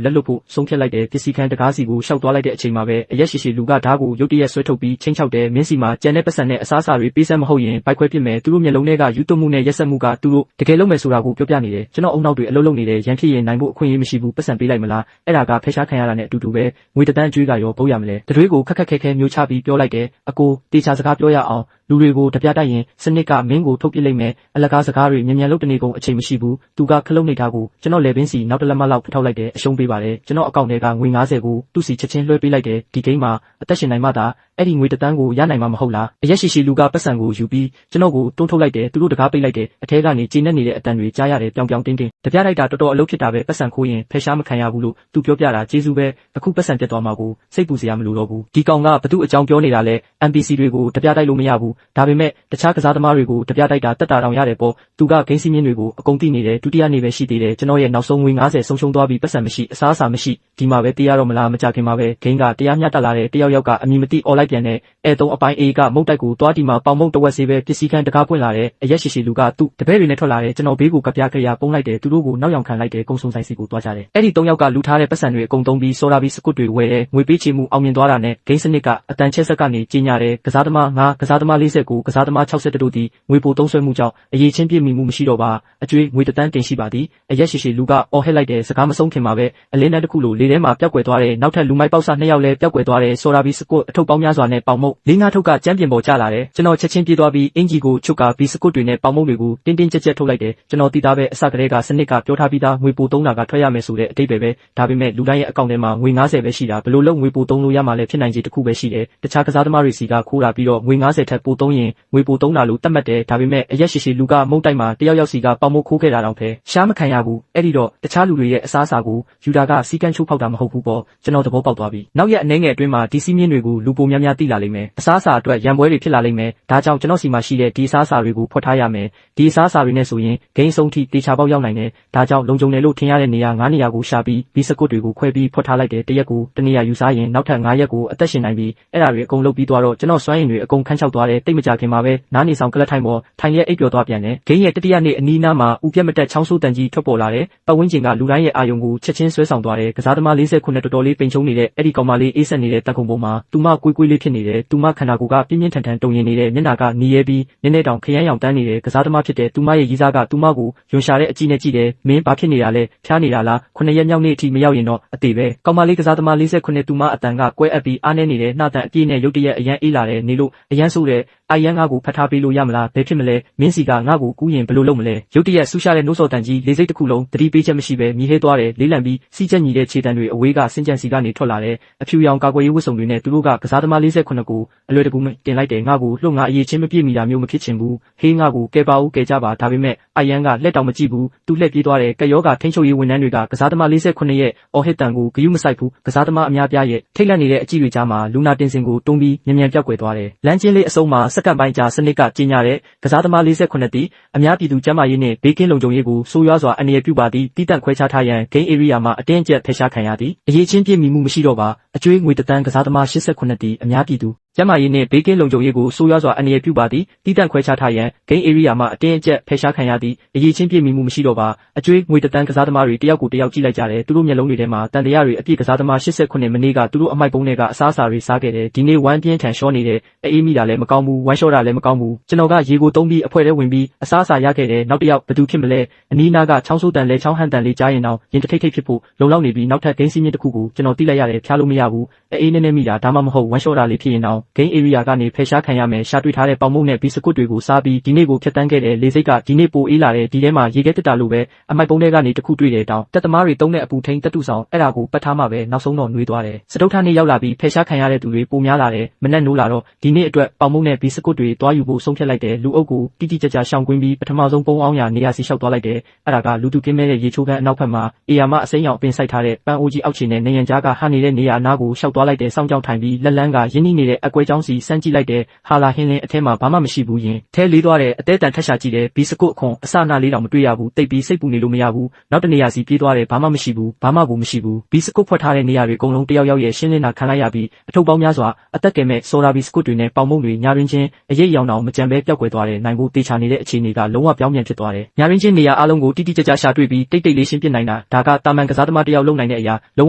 လက်လွတ်ဖို့ဆုံးဖြတ်လိုက်တယ်ပစ္စည်းခန်းတကားစီကိုရှောက်သွားလိုက်တဲ့အချိန်မှာပဲအရက်ရှိလူကဓာတ်ကိုရုတ်တရက်ဆွဲထုတ်ပြီးချင်းချောက်တယ်မင်းစီမှာကြံတဲ့ပတ်စံနဲ့အစားအစာတွေပေးစမ်းမဟုတ်ရင်ပိုက်ခွဲပစ်မယ်သူတို့မျက်လုံးထဲကယူသွမှုနဲ့ရက်စက်မှုကသူတို့တကယ်လုံးမယ်ဆိုတာကိုပြောပြနေတယ်ကျွန်တော်အုံနောက်တွေအလုံးလုံးနေတယ်ရန်ဖြစ်ရင်နိုင်ဖို့အခွင့်အရေးမရှိဘူးပတ်စံပေးလိုက်မလားအဲ့ဒါကဖယ်ရှားခံရတာနဲ့အတူတူပဲငွေတန်းကျွေးကရောဘုတ်ရမလဲတတွေးကိုခက်ခက်ခဲခဲမျိုးချပြီးပြောလိုက်တယ်အကိုတေချာစကားပြောရအောင်လူတွေကိုတပြတိုက်ရင်စနစ်ကမင်းကိုထုတ်ပစ်လိုက်မယ်အလကားစကားတွေမြန်မြန်လုပ်တနေကုန်အချိန်မရှိဘူးသူကခလုံးနေတာကိုကျွန်တော်လေပင်းစီနောက်တစ်လက်မလောက်ဖထောက်လိုက်တယ်အရှုံးပေးပါတယ်ကျွန်တော်အကောင့်ထဲကငွေ90ကိုသူ့စီချက်ချင်းလွှဲပေးလိုက်တယ်ဒီဂိမ်းမှာအသက်ရှင်နိုင်မှသာအဲ့ဒီငွေတန်းကိုရနိုင်မှာမဟုတ်လားအရက်ရှိလူကပတ်စံကိုယူပြီးကျွန်တော်ကိုတွန်းထုတ်လိုက်တယ်သူတို့တကားပိတ်လိုက်တယ်အထဲကနေကျေနပ်နေတဲ့အတန်တွေကြားရတယ်ပြောင်ပြောင်တင်းတင်းတပြတိုက်တာတော်တော်အလုပ်ဖြစ်တာပဲပတ်စံခိုးရင်ဖယ်ရှားမခံရဘူးလို့သူပြောပြတာကျေးဇူးပဲအခုပတ်စံပြတ်သွားမှာကိုစိတ်ပူစရာမလိုတော့ဘူးဒီကောင်ကဘသူအကြောင်းပြောနေတာလဲ NPC တွေကိုတပြတိုက်လို့မရဘူးဒါပေမဲ့တခြားကစားသမားတွေကိုတပြတိုက်တာတက်တာတောင်ရတယ်ပေါ့သူကဂိမ်းစီးမြင့်တွေကိုအကုန်သိနေတယ်ဒုတိယနေ့ပဲရှိသေးတယ်ကျွန်တော်ရဲ့နောက်ဆုံးငွေ90ဆုံးရှုံးသွားပြီးပတ်စံမရှိအစားအစာမရှိဒီမှာပဲတေးရတော့မလားမကြခင်မှာပဲဂိမ်းကတရားမျှတက်လာတဲ့တယောက်ကအမည်မသိអော်လိုက်ပြန်တဲ့အဲ3အပိုင်း A ကမုတ်တိုက်ကိုတွားတီမှာပေါင်မုတ်တဝက်စေးပဲပစ္စည်းခန်းတကားပွင့်လာတဲ့အရက်ရှိလူကသူ့တပည့်တွေနဲ့ထွက်လာတယ်ကျွန်တော်ဘေးကိုကပြကြရပုံလိုက်တယ်သူတို့ကိုနောက်ယောင်ခံလိုက်တယ်ကုံစုံဆိုင်စီကိုတွားကြတယ်အဲ့ဒီ3ယောက်ကလူထားတဲ့ပတ်စံတွေအကုန်သုံးပြီးစော်လာပြီးစကွတ်တွေဝယ်တယ်ငွေပေးချေမှုအောင်မြင်သွားတာနဲ့ဂိမ်းစနစ်ကအတန်ချက်ဆက်ကနေကြီးညာတယ်ကစားသမား9ကစားသမား49ကစားသမား60တို့ဒီငွေပိုသုံးဆွဲမှုကြောင့်အရေးချင်းပြည့်မိမှုမရှိတော့ပါအကျွေးငွေတန်းတင်ရှိပါသည်အရက်ရှိလူကအော်ဟစ်လိုက်တယ်စကားမဆုံးခင်မှာပဲအလင်းတန်းတစ်ခုလိုလေထဲမှာပျောက်ကွယ်သွားတယ်နောက်ထပ်လူမိုက်ပေါက်စား2ယောက်လည်းပျောက်ကွယ်သွားတယ်စော်လာပြီးစကွတ်အထုပ်ပေါင်းများစွာနဲ့ပေါင်မုတ်4-5ထုပ်ကကျမ်းပြင်ပေါ်ကျလာတယ်ကျွန်တော်ချက်ချင်းပြေးသွားပြီးအင်ဂျီကိုချုပ်ကာပြီးစကွတ်တွေနဲ့ပေါင်မုတ်တွေကိုတင်းတင်းကြပ်ကြပ်ထုတ်လိုက်တယ်ကျွန်တော်တီးသားပဲအစကတည်းကစနစ်ကပြောထားပြီးသားငွေပိုသုံးတာကထွက်ရမယ်ဆိုတဲ့အတိတ်ပဲဒါပေမဲ့လူတိုင်းရဲ့အကောင့်ထဲမှာငွေ90ပဲရှိတာဘယ်လိုလုပ်ငွေပိုသုံးလို့ရမှာလဲဖြစ်နိုင်ခြေတစ်ခုပဲရှိတယ်တခြားကစားသမားတွေစီကခိုးတာပြီးတော့ငွေ90ထက်ပိုသုံးရင်ငွေပိုသုံးတာလို့သတ်မှတ်တယ်ဒါပေမဲ့အရက်ရှိလူကမုတ်တိုက်မှာတယောက်စီကပေါင်မုတ်ခိုးခဲ့တာတော့ဖဲရှားမခံရဘူးအဲ့ဒီတော့တခြားလူတွေရဲ့အစားအစာကိုယူတာကစီကန်းချိုးဖောက်တာမဟုတ်ဘူးပေါ့ကျွန်တော်သဘောပေါက်သွားပြီနောက်ရက်အနေငယ်အတွင်းမှာဒီစီးမြင့်တွေကိုလူပိုများများသိလာလိမ့်မယ်အစားအစာအတွက်ရန်ပွဲတွေဖြစ်လာလိမ့်မယ်ဒါကြောင့်ကျွန်တော်စီမှာရှိတဲ့ဒီအစားအစာတွေကိုဖွက်ထားရမယ်ဒီအစားအစာတွေနဲ့ဆိုရင်ဂိမ်းဆုံးထိတေချာပေါက်ရောက်နိုင်တယ်ဒါကြောင့်လုံခြုံတယ်လို့ထင်ရတဲ့နေရာ9နေရာကိုရှာပြီးဘီစကွတ်တွေကိုခွဲပြီးဖွက်ထားလိုက်တယ်တရက်ကိုတနေရာယူစားရင်နောက်ထပ်9ရက်ကိုအသက်ရှင်နိုင်ပြီးအဲ့ဒါတွေအကုန်လုပ်ပြီးသွားတော့ကျွန်တော်စွမ်းရည်တွေအကုန်ခန်းချောက်သွားတယ်တိတ်မကြခင်မှာပဲနားနေဆောင်ကလပ်ထိုင်ပေါ်ထိုင်ရက်အိပ်ပျော်သွားပြန်တယ်ဂိမ်းရဲ့တတိယနေ့အနီးနားမှာဥပြက်မတက်ချောင်းဆိုးတန်ကြီးထွက်ပေါ်လာတယ်ပတ်ဝန်းကျင်ကလူတိုင်းရဲ့အာယုံကိုချက်ချင်းဆွဲဆောင်သွားတယ်ကစားသမား49တော်တော်လေးပိန်ချုံနေတဲ့အဲ့ဒီကောင်မလေးအေးဆက်နေတဲ့တက်ခုံပေါ်မှာသူမကွေးကွေးလေးဖြစ်နေတယ်သူမခန္ဓာကိုယ်ကပြင်းပြင်းထန်ထန်တုံရင်နေတဲ့မျက်နှာကနီးရဲပြီးနည်းနည်းတောင်ခရမ်းရောင်တန်းနေတဲ့ကစားသမားဖြစ်တဲ့သူမရဲ့ရီးစားကသူမကိုယွန်ရှာတဲ့အကြည့်နဲ့ကြည့်တယ်မင်းဘာဖြစ်နေတာလဲဖျားနေတာလား9ရက်မြောက်နေ့အထိမရောက်ရင်တော့အသေးပဲကောင်မလေးကစားသမား49သူမအတန်ကကွဲအပ်ပြီးအားနေနေတဲ့နှာတန်အပြည့်နဲ့ရုတ်တရက်အရန်အေးလာတယ်နေလို့အရန်ဆိုးတယ်အိုင်ယန်ငါကိုဖတ်ထားပေးလို့ရမလားဘယ်ဖြစ်မလဲမင်းစီကငါကိုကူးရင်ဘယ်လိုလုပ်မလဲရုတ်တရက်ဆူရှာတဲ့နှိုးစော်တန်ကြီးလေစိတ်တစ်ခုလုံးတတိပေးချက်မရှိပဲမြည်ဟဲသွားတယ်လေးလံပြီးစီးချက်ညီတဲ့ခြေတံတွေအဝေးကစင်ကြံစီကနေထွက်လာတယ်အဖြူရောင်ကာကွယ်ရေးဝတ်စုံတွေနဲ့သူတို့ကကစားသမား49ကိုအလွယ်တကူတင်လိုက်တယ်ငါကိုလှုပ်ငါအရေးချင်းမပြည့်မိတာမျိုးမဖြစ်ချင်ဘူးဟေးငါကိုကဲပါဦးကဲကြပါဒါပေမဲ့အိုင်ယန်ကလက်တောင်မကြည့်ဘူးသူလှည့်ပြေးသွားတယ်ကယောဂထိန်းချုပ်ရေးဝန်ထမ်းတွေကကစားသမား49ရဲ့အော်ဟစ်တန်ကိုဂယုမဆိုင်ဘူးကစားသမားအများပြားရဲ့ထိတ်လန့်နေတဲ့အကြည့်တွေကြားမှာလူနာတင်စင်ကိုတွန်းပြီးမြန်မြန်ပြောက်ကွယ်သွားတယ်လမ်းချင်းလေးအစုံမှာစက္ကန့်ပိုင်းကြာစနစ်ကကြီးညာတဲ့ကစားသမား49တီအများပြည်သူကျန်းမာရေးနဲ့ဘေးကင်းလုံခြုံရေးကိုဆိုးရွားစွာအန္တရာယ်ပြုပါသည့်တည်တံ့ခွဲခြားထားရန်ဂိမ်းဧရိယာမှာအတင်းအကျပ်ဖယ်ရှားခံရသည်အရေးချင်းပြည့်မီမှုမရှိတော့ပါအကျွေးငွေတန်းကစားသမား89တီအများပြည်သူကျန်းမာရေးနဲ့ဘေးကင်းလုံခြုံရေးကိုဆိုးရွားစွာအန္တရာယ်ပြုပါသည်တည်တံ့ခွဲခြားထားရန်ဂိမ်းဧရိယာမှာအတင်းအကျပ်ဖယ်ရှားခံရသည်အရေးချင်းပြည့်မီမှုမရှိတော့ပါအကျွေးငွေတန်းကစားသမားတွေတယောက်ကိုတယောက်ကြည့်လိုက်ကြတယ်သူတို့မျက်လုံးတွေထဲမှာတန်တရားတွေအပြည့်ကစားသမား89မနေ့ကသူတို့အမိုက်ပုံးတွေကအစားအစာတွေစားခဲ့တယ်ဒီနေ့ဝမ်းပြင်းထန်ရှောနေတယ်အေးမိတာလည်းမကောင်းဘူးဝမ်းလျှောတာလည်းမကောင်းဘူးကျွန်တော်ကရေကိုသုံးပြီးအဖွဲထဲဝင်ပြီးအစားအစာရခဲ့တယ်နောက်တစ်ယောက်ဘယ်သူဖြစ်မလဲအနီးနားကချောင်းဆိုးတန်လဲချောင်းဟန်တန်လေးကြားရင်တော့ရင်တထိတ်ထိတ်ဖြစ်ဖို့လုံလောက်နေပြီးနောက်ထပ်ဂိမ်းစီးမြင့်တစ်ခုကိုကျွန်တော်တိလိုက်ရတယ်ဖျားလို့မရ ဘူးအေးနည်းနည်းမိတာဒါမှမဟုတ်ဝမ်းလျှော့တာလေးဖြစ်ရင်တော့ game area ကနေဖယ်ရှားခံရမယ်ရှာတွေ့ထားတဲ့ပေါင်မုံနဲ့ဘီစကွတ်တွေကိုစားပြီးဒီနေ့ကိုဖြတ်တန်းခဲ့တယ်လေစိတ်ကဒီနေ့ပိုအေးလာတယ်ဒီထဲမှာရေခဲတက်တာလို့ပဲအမိုက်ပုံးတွေကနေတခုတွေ့တယ်တောင်တက်သမားတွေတုံးတဲ့အပူထိန်တက်တူဆောင်အဲ့ဒါကိုပတ်ထားမှပဲနောက်ဆုံးတော့နှွေးသွားတယ်စတုထနေ့ရောက်လာပြီးဖယ်ရှားခံရတဲ့သူတွေပိုများလာတယ်မနဲ့နိုးလာတော့ဒီနေ့အတွက်ပေါင်မုံနဲ့ဘီစကွတ်တွေတွားယူဖို့ဆုံးဖြတ်လိုက်တယ်လူအုပ်ကိုတိတိကျကျရှောင်ကွင်းပြီးပထမဆုံးပုံအောင်ရနေရာစီလျှောက်သွားလိုက်တယ်အဲ့ဒါကလူတူကင်းမဲ့တဲ့ရေချိုးခန်းအနောက်ဘက်မှာအေယာမအစိမ်းရောင်ပင်ဆိုင်ထားတဲ့ပန်းအိုးကြီးအောက်ခြေနဲ့နေရန်ကြားကဟာနေတဲ့နေရာအနားကိုရှောက်သွားလိုက်တယ်စောင်းကြောင်ထိုင်ပြီးလက်လန်းကရင်းနှီးနေတဲ့အကွဲကြောင်းစီစမ်းကြည့်လိုက်တယ်ဟာလာဟင်းလင်းအထဲမှာဘာမှမရှိဘူးယင်ထဲလေးသွားတယ်အသေးတန်ထက်ရှာကြည့်တယ်ဘီစကွတ်အခွန်အစနာလေးတောင်မတွေ့ရဘူးတိတ်ပြီးစိတ်ပူနေလို့မရဘူးနောက်တနေရာစီပြေးသွားတယ်ဘာမှမရှိဘူးဘာမှကိုမရှိဘူးဘီစကွတ်ဖွက်ထားတဲ့နေရာတွေအကုန်လုံးတယောက်ရဲ့ရှင်းလင်းတာခံလိုက်ရပြီးအထုပ်ပေါင်းများစွာအသက်ကယ်မဲ့ဆော်ဒါဘီစကွတ်တွေနဲ့ပေါင်မုံတွေညာရင်းချင်းအရေးရောင်တောင်မကြံပဲပျောက်ကွယ်သွားတယ်နိုင်ဖို့တေချာနေတဲ့အခြေအနေကလုံးဝပြောင်းပြန်ဖြစ်သွားတယ်ညာရင်းချင်းနေရာအလုံးကိုတိတိကျကျရှာတွေ့ပြီးတိတ်လေးရှင်းပြနိုင်တာဒါကတာမန်ကစားသမားတယောက်လုံနိုင်တဲ့အရာလုံး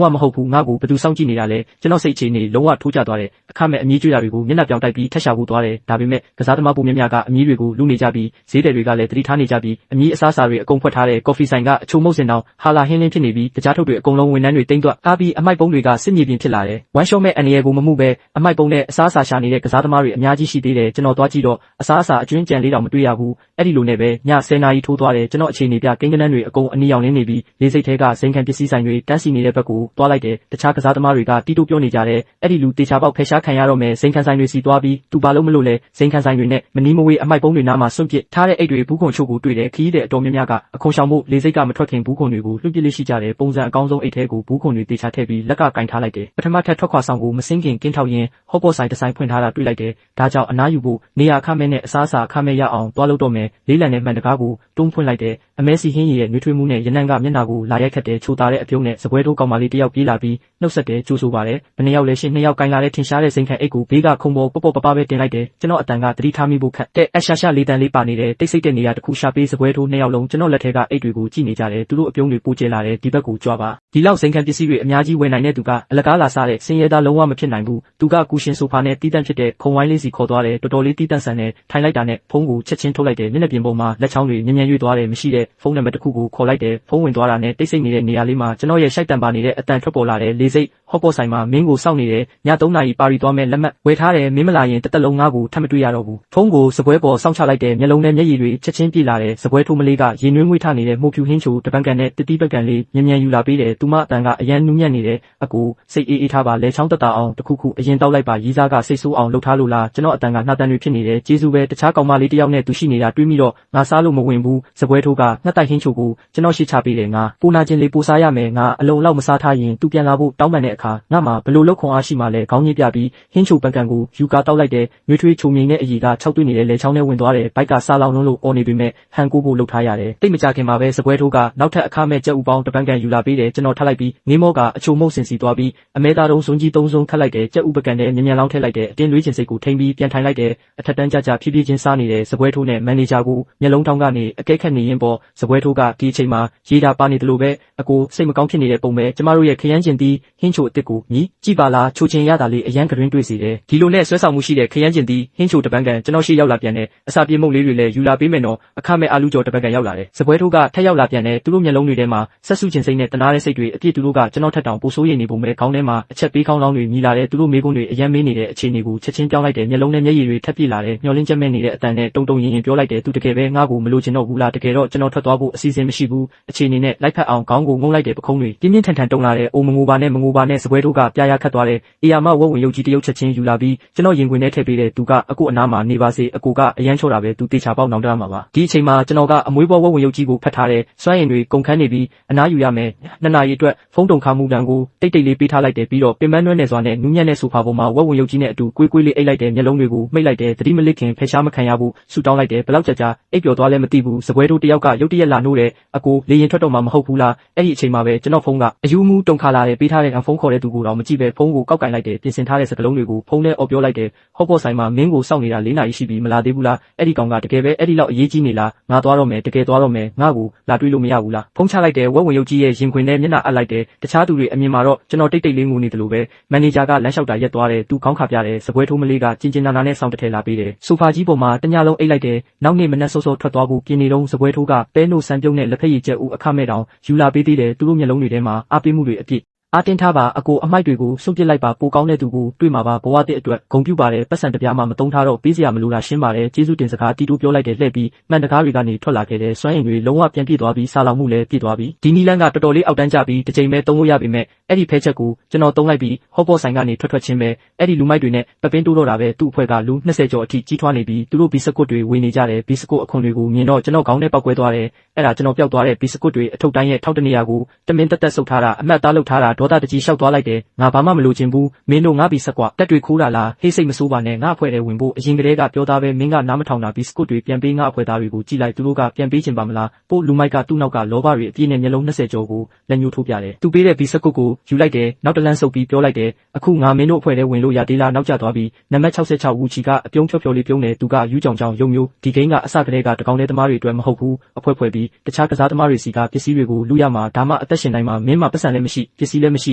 ဝမဟုတ်ဘူးငါ့ကိုဘယ်သူစောင့်ကြည့်နေတာလဲကျွန်တော်စိတ်အခြေအနေလုံးဝထိုးကျသွားတယ်အခမဲ့အမြည်ကျွေးတာတွေကိုမျက်နှာပြောင်တိုက်ပြီးထက်ရှာဖို့သွားတယ်ဒါပေမဲ့ကစားသမားပုံများများကအမြည်တွေကိုလူနေကြပြီးဈေးတယ်တွေကလည်းတတိထားနေကြပြီးအမြည်အစားအစာတွေအကုန်ဖွက်ထားတဲ့ကော်ဖီဆိုင်ကအချိုမုတ်စင်တောင်ဟာလာဟင်းလင်းဖြစ်နေပြီးတကြားထုတ်တွေအကုန်လုံးဝန်ထမ်းတွေတိမ့်သွားအားပြီးအမိုက်ပုံးတွေကစစ်မြေပြင်ဖြစ်လာတယ်ဝမ်းလျှော့မဲ့အန်ရယ်ကိုမမှုပဲအမိုက်ပုံးနဲ့အစားအစာရှာနေတဲ့ကစားသမားတွေအများကြီးရှိသေးတယ်ကျွန်တော်သွားကြည့်တော့အစားအစာအကျွင်းကြံလေးတောင်မတွေ့ရဘူးအဲ့ဒီလိုနဲ့ပဲည10နာရီထိုးသွားတယ်ကျွန်တော်အခြေအနေပြကိန်းကနန်းတွေအကုန်အနီရောင်လင်းနေပြီးလေးစိတ်ထဲကစိန်ခံပစ္စည်းဆိုင်တွေတန်းစီနေတဲ့ဘက်ကိုသွားလိုက်တယ်တခြားကစားသမားတွေကတီးတိုးပြောနေကြတယ်အဲ့ဒီလူတေချာပေါက်ဖယ်ရှားခံရတော့မယ်စိန်ခံဆိုင်တွေစီသွားပြီးသူဘာလို့မလို့လဲစိန်ခံဆိုင်တွေနဲ့မနီးမဝေးအမိုက်ပုံးတွေနားမှာစွန့်ပစ်ထားတဲ့အိတ်တွေဘူးခွန်ချို့ကိုတွေ့တယ်ခီးတဲ့အတော်များများကအခွန်ရှောင်မှုလေးစိတ်ကမထွက်ခင်ဘူးခွန်တွေကိုလွှတ်ပစ်လေးရှိကြတယ်ပုံစံအကောင်းဆုံးအိတ်ထဲကိုဘူးခွန်တွေတေချာထည့်ပြီးလက်ကကင်ထားလိုက်တယ်ပထမထက်ထွက်ခွာဆောင်ကိုမစင်းခင်ကင်းထောက်ရင်းဟော့ပေါ်ဆိုင်တစ်ဆိုင်ဖွင့်ထားတာတွေ့လိုက်တယ်ဒါကြောင့်အနားယူဖို့နေရာအခမဲ့နဲ့အစားအစာအခမဲ့ရအောင်တွားလို့တော့မယ်လေးလံနဲ့မှန်တကားကိုတွန်းဖွင့်လိုက်တယ်အမဲစီဟင်းရည်ရဲ့နှွေးထွေးမှုနဲ့ရနံ့ကမျက်နှာကိုလာရိုက်ခတ်တဲ့ချိုတာတဲ့အပြုံးနဲ့စပွဲထိုးကောင်မလေးတယောက်ပြေးလာပြီးနှုတ်ဆက်တယ်ကြိုးဆိုပါတယ်ဘယ်နှစ်ယောက်လဲရှင်းနှစ်ယောက်ကင်လာတဲ့ထင်ရှားတဲ့စိန်ခံအိတ်ကိုဘေးကခုံပေါ်ပေါ့ပပပဲတင်လိုက်တယ်ကျွန်တော်အတန်ကသတိထားမိဖို့ခက်တဲ့အရှာရှာလေးတန်လေးပါနေတယ်တိတ်ဆိတ်တဲ့နေရာတစ်ခုရှာပေးစပွဲထိုးနှစ်ယောက်လုံးကျွန်တော်လက်ထဲကအိတ်တွေကိုကြည့်နေကြတယ်သူတို့အပြုံးတွေပိုကျလာတယ်ဒီဘက်ကိုကြွားပါဒီလောက်စိန်ခံပစ္စည်းတွေအများကြီးဝယ်နိုင်တဲ့သူကအလကားလာစားတဲ့စင်ရဲသားလုံးဝမဖြစ်နိုင်ဘူးသူကကူရှင်ဆိုဖာနဲ့တီးတန့်ဖြစ်တဲ့ခုံဝိုင်းလေးစီခေါ်သွားတယ်တော်တော်လေးတီးတန့်ဆန်နဲ့ထိုင်လိုက်တာနဲ့ဖုန်းကိုချက်ချင်းထုတ်လိုက်တယ်မျက်နှာပြင်ပေါ်မှာလက်ချောင်းတွေညံ့ညံ့ရွေ့သွားတယ်မရှိတဲ့ဖုန်းနံပါတ်တစ်ခုကိုခေါ်လိုက်တယ်ဖုန်းဝင်သွားတာနဲ့တိတ်ဆိတ်နေတဲ့နေရာလေးမှာကျွန်တော်ရဲ့ရှိုက်တံပါနေတဲ့အတန်ထွက်ပေါ်လာတယ်လေးစိတ်ဟော့ပေါ်ဆိုင်မှာမင်းကိုစောင့်နေတယ်ည3နာရီပါရီသွားမဲ့လက်မှတ်ဝယ်ထားတယ်မင်းမလာရင်တစ်သက်လုံးငါ့ကိုထပ်မတွေ့ရတော့ဘူးဖုန်းကိုစပွဲပေါ်စောင့်ချလိုက်တယ်မျက်လုံးနဲ့မျက်ရည်တွေချက်ချင်းပြေးလာတယ်စပွဲထိုးမလေးကရေနွေးငွေ့ထနေတဲ့မှုဖြူဟင်းချိုတပန်းကန်နဲ့တတိပက်ကန်လေးညံ့ညံ့ယူလာပေးတယ်သူမအတန်ကအရန်နူးညံ့နေတယ်အကိုစိတ်အေးထားပါလဲချောင်းတက်တာအောင်တခုခုအရင်တောက်လိုက်ပါရီးစားကစိတ်ဆိုးအောင်လှုပ်ထားလို့လားကျွန်တော်အတန်ကနှာတန်တွေဖြစ်နေတယ်ကျေးဇူးပဲတခြားကောင်မလေးတယောက်နဲ့သူရှိနေတာတွေးမိတော့ငါစားလို့မဝင်ဘူးစပွဲထိုးကငှက်တိုက်ဟင်းချိုကိုကျွန်တော်ရှေ့ချပေးတယ်ငါပူနာချင်းလေးပူစားရမယ်ငါအလုံးလောက်မစားထားရင်သူပြန်လာဖို့တောင်းပန်တဲ့အခါငါမှဘလို့လောက်ခွန်အားရှိမှလဲခေါင်းညစ်ပြပြီးဟင်းချိုပန်ကန်ကိုယူကာတောက်လိုက်တယ်နှွေးထွေးချုံမြိန်တဲ့အည်က6တွေ့နေတဲ့လေချောင်းထဲဝင်သွားတယ်ဘိုက်ကစားလောင်လုံးလို့အော်နေပေမဲ့ဟန်ကိုဖို့လှုပ်ထားရတယ်တိတ်မကြခင်မှာပဲစပွဲထိုးကနောက်ထပ်အခမဲ့ကြက်ဥပေါင်းတပန်းကန်ယူလာပေးတယ်ကျွန်တော်ထပ်လိုက်ပြီးငင်းမောကအချိုမုတ်စင်စီသွားပြီးအမဲသားတုံးစုံကြီး3စုံခတ်လိုက်တယ်ကြက်ဥပကန်နဲ့မြန်မြန်လောင်းထည့်လိုက်တယ်အတင်းလွေးချင်စိတ်ကိုထိမ့်ပြီးပြန်ထိုင်လိုက်တယ်အထက်တန်းကြကြဖြည်းဖြည်းချင်းစားနေတဲ့စပွဲထိုးနဲ့မန်နေဂျာကိုမျက်လုံးထောင်းကနေအကဲခတ်နေရင်ပေါ်စပွဲထိုးကဒီအချိန်မှာရေးတာပါနေတယ်လို့ပဲအကိုစိတ်မကောင်းဖြစ်နေတဲ့ပုံပဲကျမတို့ရဲ့ခရမ်းကျင်တီးဟင်းချိုအစ်စ်ကိုမြည်ကြည့်ပါလားချိုချင်ရတာလေးအရန်ကရင်းတွေ့စီတယ်ဒီလိုနဲ့ဆွဲဆောင်မှုရှိတဲ့ခရမ်းကျင်တီးဟင်းချိုတပန်းကန်ကျွန်တော်ရှေ့ရောက်လာပြန်တယ်အစာပြေမုတ်လေးတွေလည်းယူလာပေးမယ်နော်အခမဲ့အာလူကျော်တပန်းကန်ရောက်လာတယ်စပွဲထိုးကထက်ရောက်လာပြန်တယ်သူတို့မျက်လုံးတွေထဲမှာဆက်စုချင်စိတ်နဲ့တနာတဲ့စိတ်တွေအပြည့်သူတို့ကကျွန်တော်ထက်တောင်ပိုဆိုးရိမ်နေပုံပဲခေါင်းထဲမှာအချက်ပေးခေါင်းလောင်းတွေမြည်လာတယ်သူတို့မေးခွန်းတွေအရန်မေးနေတဲ့အခြေအနေကိုချက်ချင်းပြောင်းလိုက်တယ်မျက်လုံးနဲ့မျက်ရည်တွေထပ်ပြေးလာတယ်မျောလင်းချက်မဲ့နေတဲ့အတန်နဲ့တုံတုံရင်ရင်ပြောလိုက်တယ်သူတကယ်ပဲငါ့ကိုမလို့ချင်တော့ဘူးလားတကယ်တော့ကျွန်တော်ထွက်သွားဖို့အစီအစဉ်မရှိဘူးအခြေအနေနဲ့လိုက်ဖက်အောင်ခေါင်းကိုငုံလိုက်တယ်ပခုံးတွေပြင်းပြင်းထန်ထန်တုံလာတယ်အိုမငိုပါနဲ့စပွဲထိုးကပြားရခတ်သွားတယ်အေယာမဝက်ဝင်ရုပ်ကြီးတရုပ်ချက်ချင်းယူလာပြီးကျွန်တော်ရင်ခွင်ထဲထည့်ပေးတယ်သူကအကိုအနားမှာနေပါစေအကိုကအရန်ချော့တာပဲသူတေချာပေါက်နောင်တရမှာပါဒီအချိန်မှာကျွန်တော်ကအမွေးပေါ်ဝက်ဝင်ရုပ်ကြီးကိုဖတ်ထားတယ်စွမ်းရင်တွေကုန်ခန်းနေပြီးအနားယူရမယ်2နာရီအတွက်ဖုန်းတုံခါမှုတန်ကိုတိတ်တိတ်လေးပေးထားလိုက်တယ်ပြီးတော့ပင်ပန်းနွဲ့နေစွာနဲ့နူးညံ့တဲ့ဆိုဖာပေါ်မှာဝက်ဝင်ရုပ်ကြီးနဲ့အတူကွေးကွေးလေးအိတ်လိုက်တယ်မျက်လုံးတွေကိုမိတ်လိုက်တယ်သတိမလစ်ခင်ဖယ်ရှားမခံရဘူးဆူတောင်းလိုက်တယ်ဘလောက်ကြာအိပ်ပျော်သွားလဲမသိဘူးစပွဲထိုးတယောက်ကရုတ်တရက်လာနှိုးတယ်အကိုလေရင်ထွက်တော့မှမဟုတ်ဘူးလားအဲ့ဒီအချိန်မှာပဲကျွန်တော်ဖုန်းကအယူမူတုံခါလာတယ်ပေးထားတဲ့ဖုန်းခေါ်တဲ့သူကိုတော့မကြည့်ပဲဖုန်းကိုကောက်ကင်လိုက်တယ်ပြင်ဆင်ထားတဲ့စကားလုံးတွေကိုဖုန်းထဲအော်ပြောလိုက်တယ်ဟော့ပေါ်ဆိုင်မှာမင်းကိုစောင့်နေတာ4နာရီရှိပြီမလာသေးဘူးလားအဲ့ဒီကောင်ကတကယ်ပဲအဲ့ဒီလောက်အရေးကြီးနေလားငါသွားတော့မယ်တကယ်သွားတော့မယ်ငါ့ကိုလာတွေးလို့မရဘူးလားဖုန်းချလိုက်တယ်ဝက်ဝင်ရုပ်ကြီးရဲ့ရင်ခွင်ထဲမျက်နှာအပ်လိုက်တယ်တခြားသူတွေအမြင်မှာတော့ကျွန်တော်တိတ်တိတ်လေးငိုနေတယ်လို့ပဲမန်နေဂျာကလမ်းလျှောက်တာရက်သွားတယ်သူခေါင်းခါပြတယ်စပွဲထိုးမလေးကကျင်နာနာနဲ့စောင့်တထဲလာပေးတယ်ဆိုဖာကြီးပေါ်မှာတညလုံးအိတ်လိုက်တယ်နောက်နေ့မနက်စောစောထွက်သွားဖို့ပြင်နေတော့စပွဲထိုးကပဲနို့ဆန်ပြုံးနဲ့လက်ဖက်ရည်ကျက်ဦးအခမဲ့တောင်ယူလာပေးသေးတယ်သူတို့မျက်လုံးတွေထဲမှာအားပေးမှုတွေအပြည့် အားတင်းထားပါအကိုအမိုက်တွေကိုစွန့်ပစ်လိုက်ပါပိုကောင်းတဲ့သူကိုတွေ့မှာပါဘဝတစ်အတွက်ဂုံပြူပါတယ်ပတ်စံတပြားမှမတုံးထားတော့ပေးစရာမလိုတာရှင်းပါတယ်ကျေးဇူးတင်စကားတီတိုးပြောလိုက်တယ်လှည့်ပြီးမှန်တကားတွေကနေထွက်လာခဲ့တဲ့စွမ်းအင်တွေလုံးဝပြန်ပြည့်သွားပြီးစာလောင်မှုလည်းပြည့်သွားပြီးဒီနီလန်းကတော်တော်လေးအောက်တန်းကျပြီးတစ်ချိန်ပဲသုံးလို့ရပေမဲ့အဲ့ဒီဖဲချက်ကိုကျွန်တော်သုံးလိုက်ပြီးဟော့ဘော့ဆိုင်ကနေထွက်ချင်းပဲအဲ့ဒီလူမိုက်တွေနဲ့ပပင်းတိုးတော့တာပဲသူ့အဖွဲ့ကလူ20ကျော်အထိကြီးထွားနေပြီးသူတို့ဘီစကွတ်တွေဝေနေကြတယ်ဘီစကွတ်အခွန်တွေကိုမြင်တော့ကျွန်တော်ခေါင်းထဲပောက်ကွဲသွားတယ်အဲ့ဒါကျွန်တော်ပျောက်သွားတဲ့ဘီစကွတ်တွေအထုပ်တိုင်းရဲ့ထောက်တနေရာကိုတမင်းတက်ဆုပ်ထားတာအမတ်သားလှုပ်ထားတာဒေါသတကြီးရှောက်သွားလိုက်တယ်ငါဘာမှမလိုချင်ဘူးမင်းတို့ငါဘီစကွတ်တက်တွေခိုးတာလားဟေးစိတ်မဆိုးပါနဲ့ငါအဖွဲ့ထဲဝင်ဖို့အရင်ကတည်းကပြောသားပဲမင်းကနားမထောင်တာဘီစကွတ်တွေပြန်ပေးငါအဖွဲ့သားတွေကိုကြည့်လိုက်သူတို့ကပြန်ပေးချင်ပါမလားပို့လူမိုက်ကသူ့နောက်ကလောဘတွေအပြည့်နဲ့မျက်လုံး20ကျော်ကိုလက်ညှိုးထိုးပြတယ်သူပေးတဲ့ဘီစကွတ်ကိုယူလိုက်တယ်နောက်တလန်းဆုပ်ပြီးပြောလိုက်တယ်အခုငါမင်းတို့အဖွဲ့ထဲဝင်လို့ရသေးလားနောက်ကျသွားပြီးနံပါတ်66ဝူချီကအပြုံးဖြော်ဖြော်လေးပြုံးတယ်သူကယူကြောင်ကြောင်ရုံမျိုးဒီဂိမ်းကအစကတည်းကတကောင်တဲ့သမားတွေအတွက်မဟုတ်ဘူးအဖွဲ့ဖွဲ့ပြီးတခြားကစားသမားတွေစီကပစ္စည်းတွေကိုလူရမှာဒါမှအသက်ရှင်တိုင်းမှာမင်းမှာပတ်စံလည်းမရှိပစ္စည်းလည်းမရှိ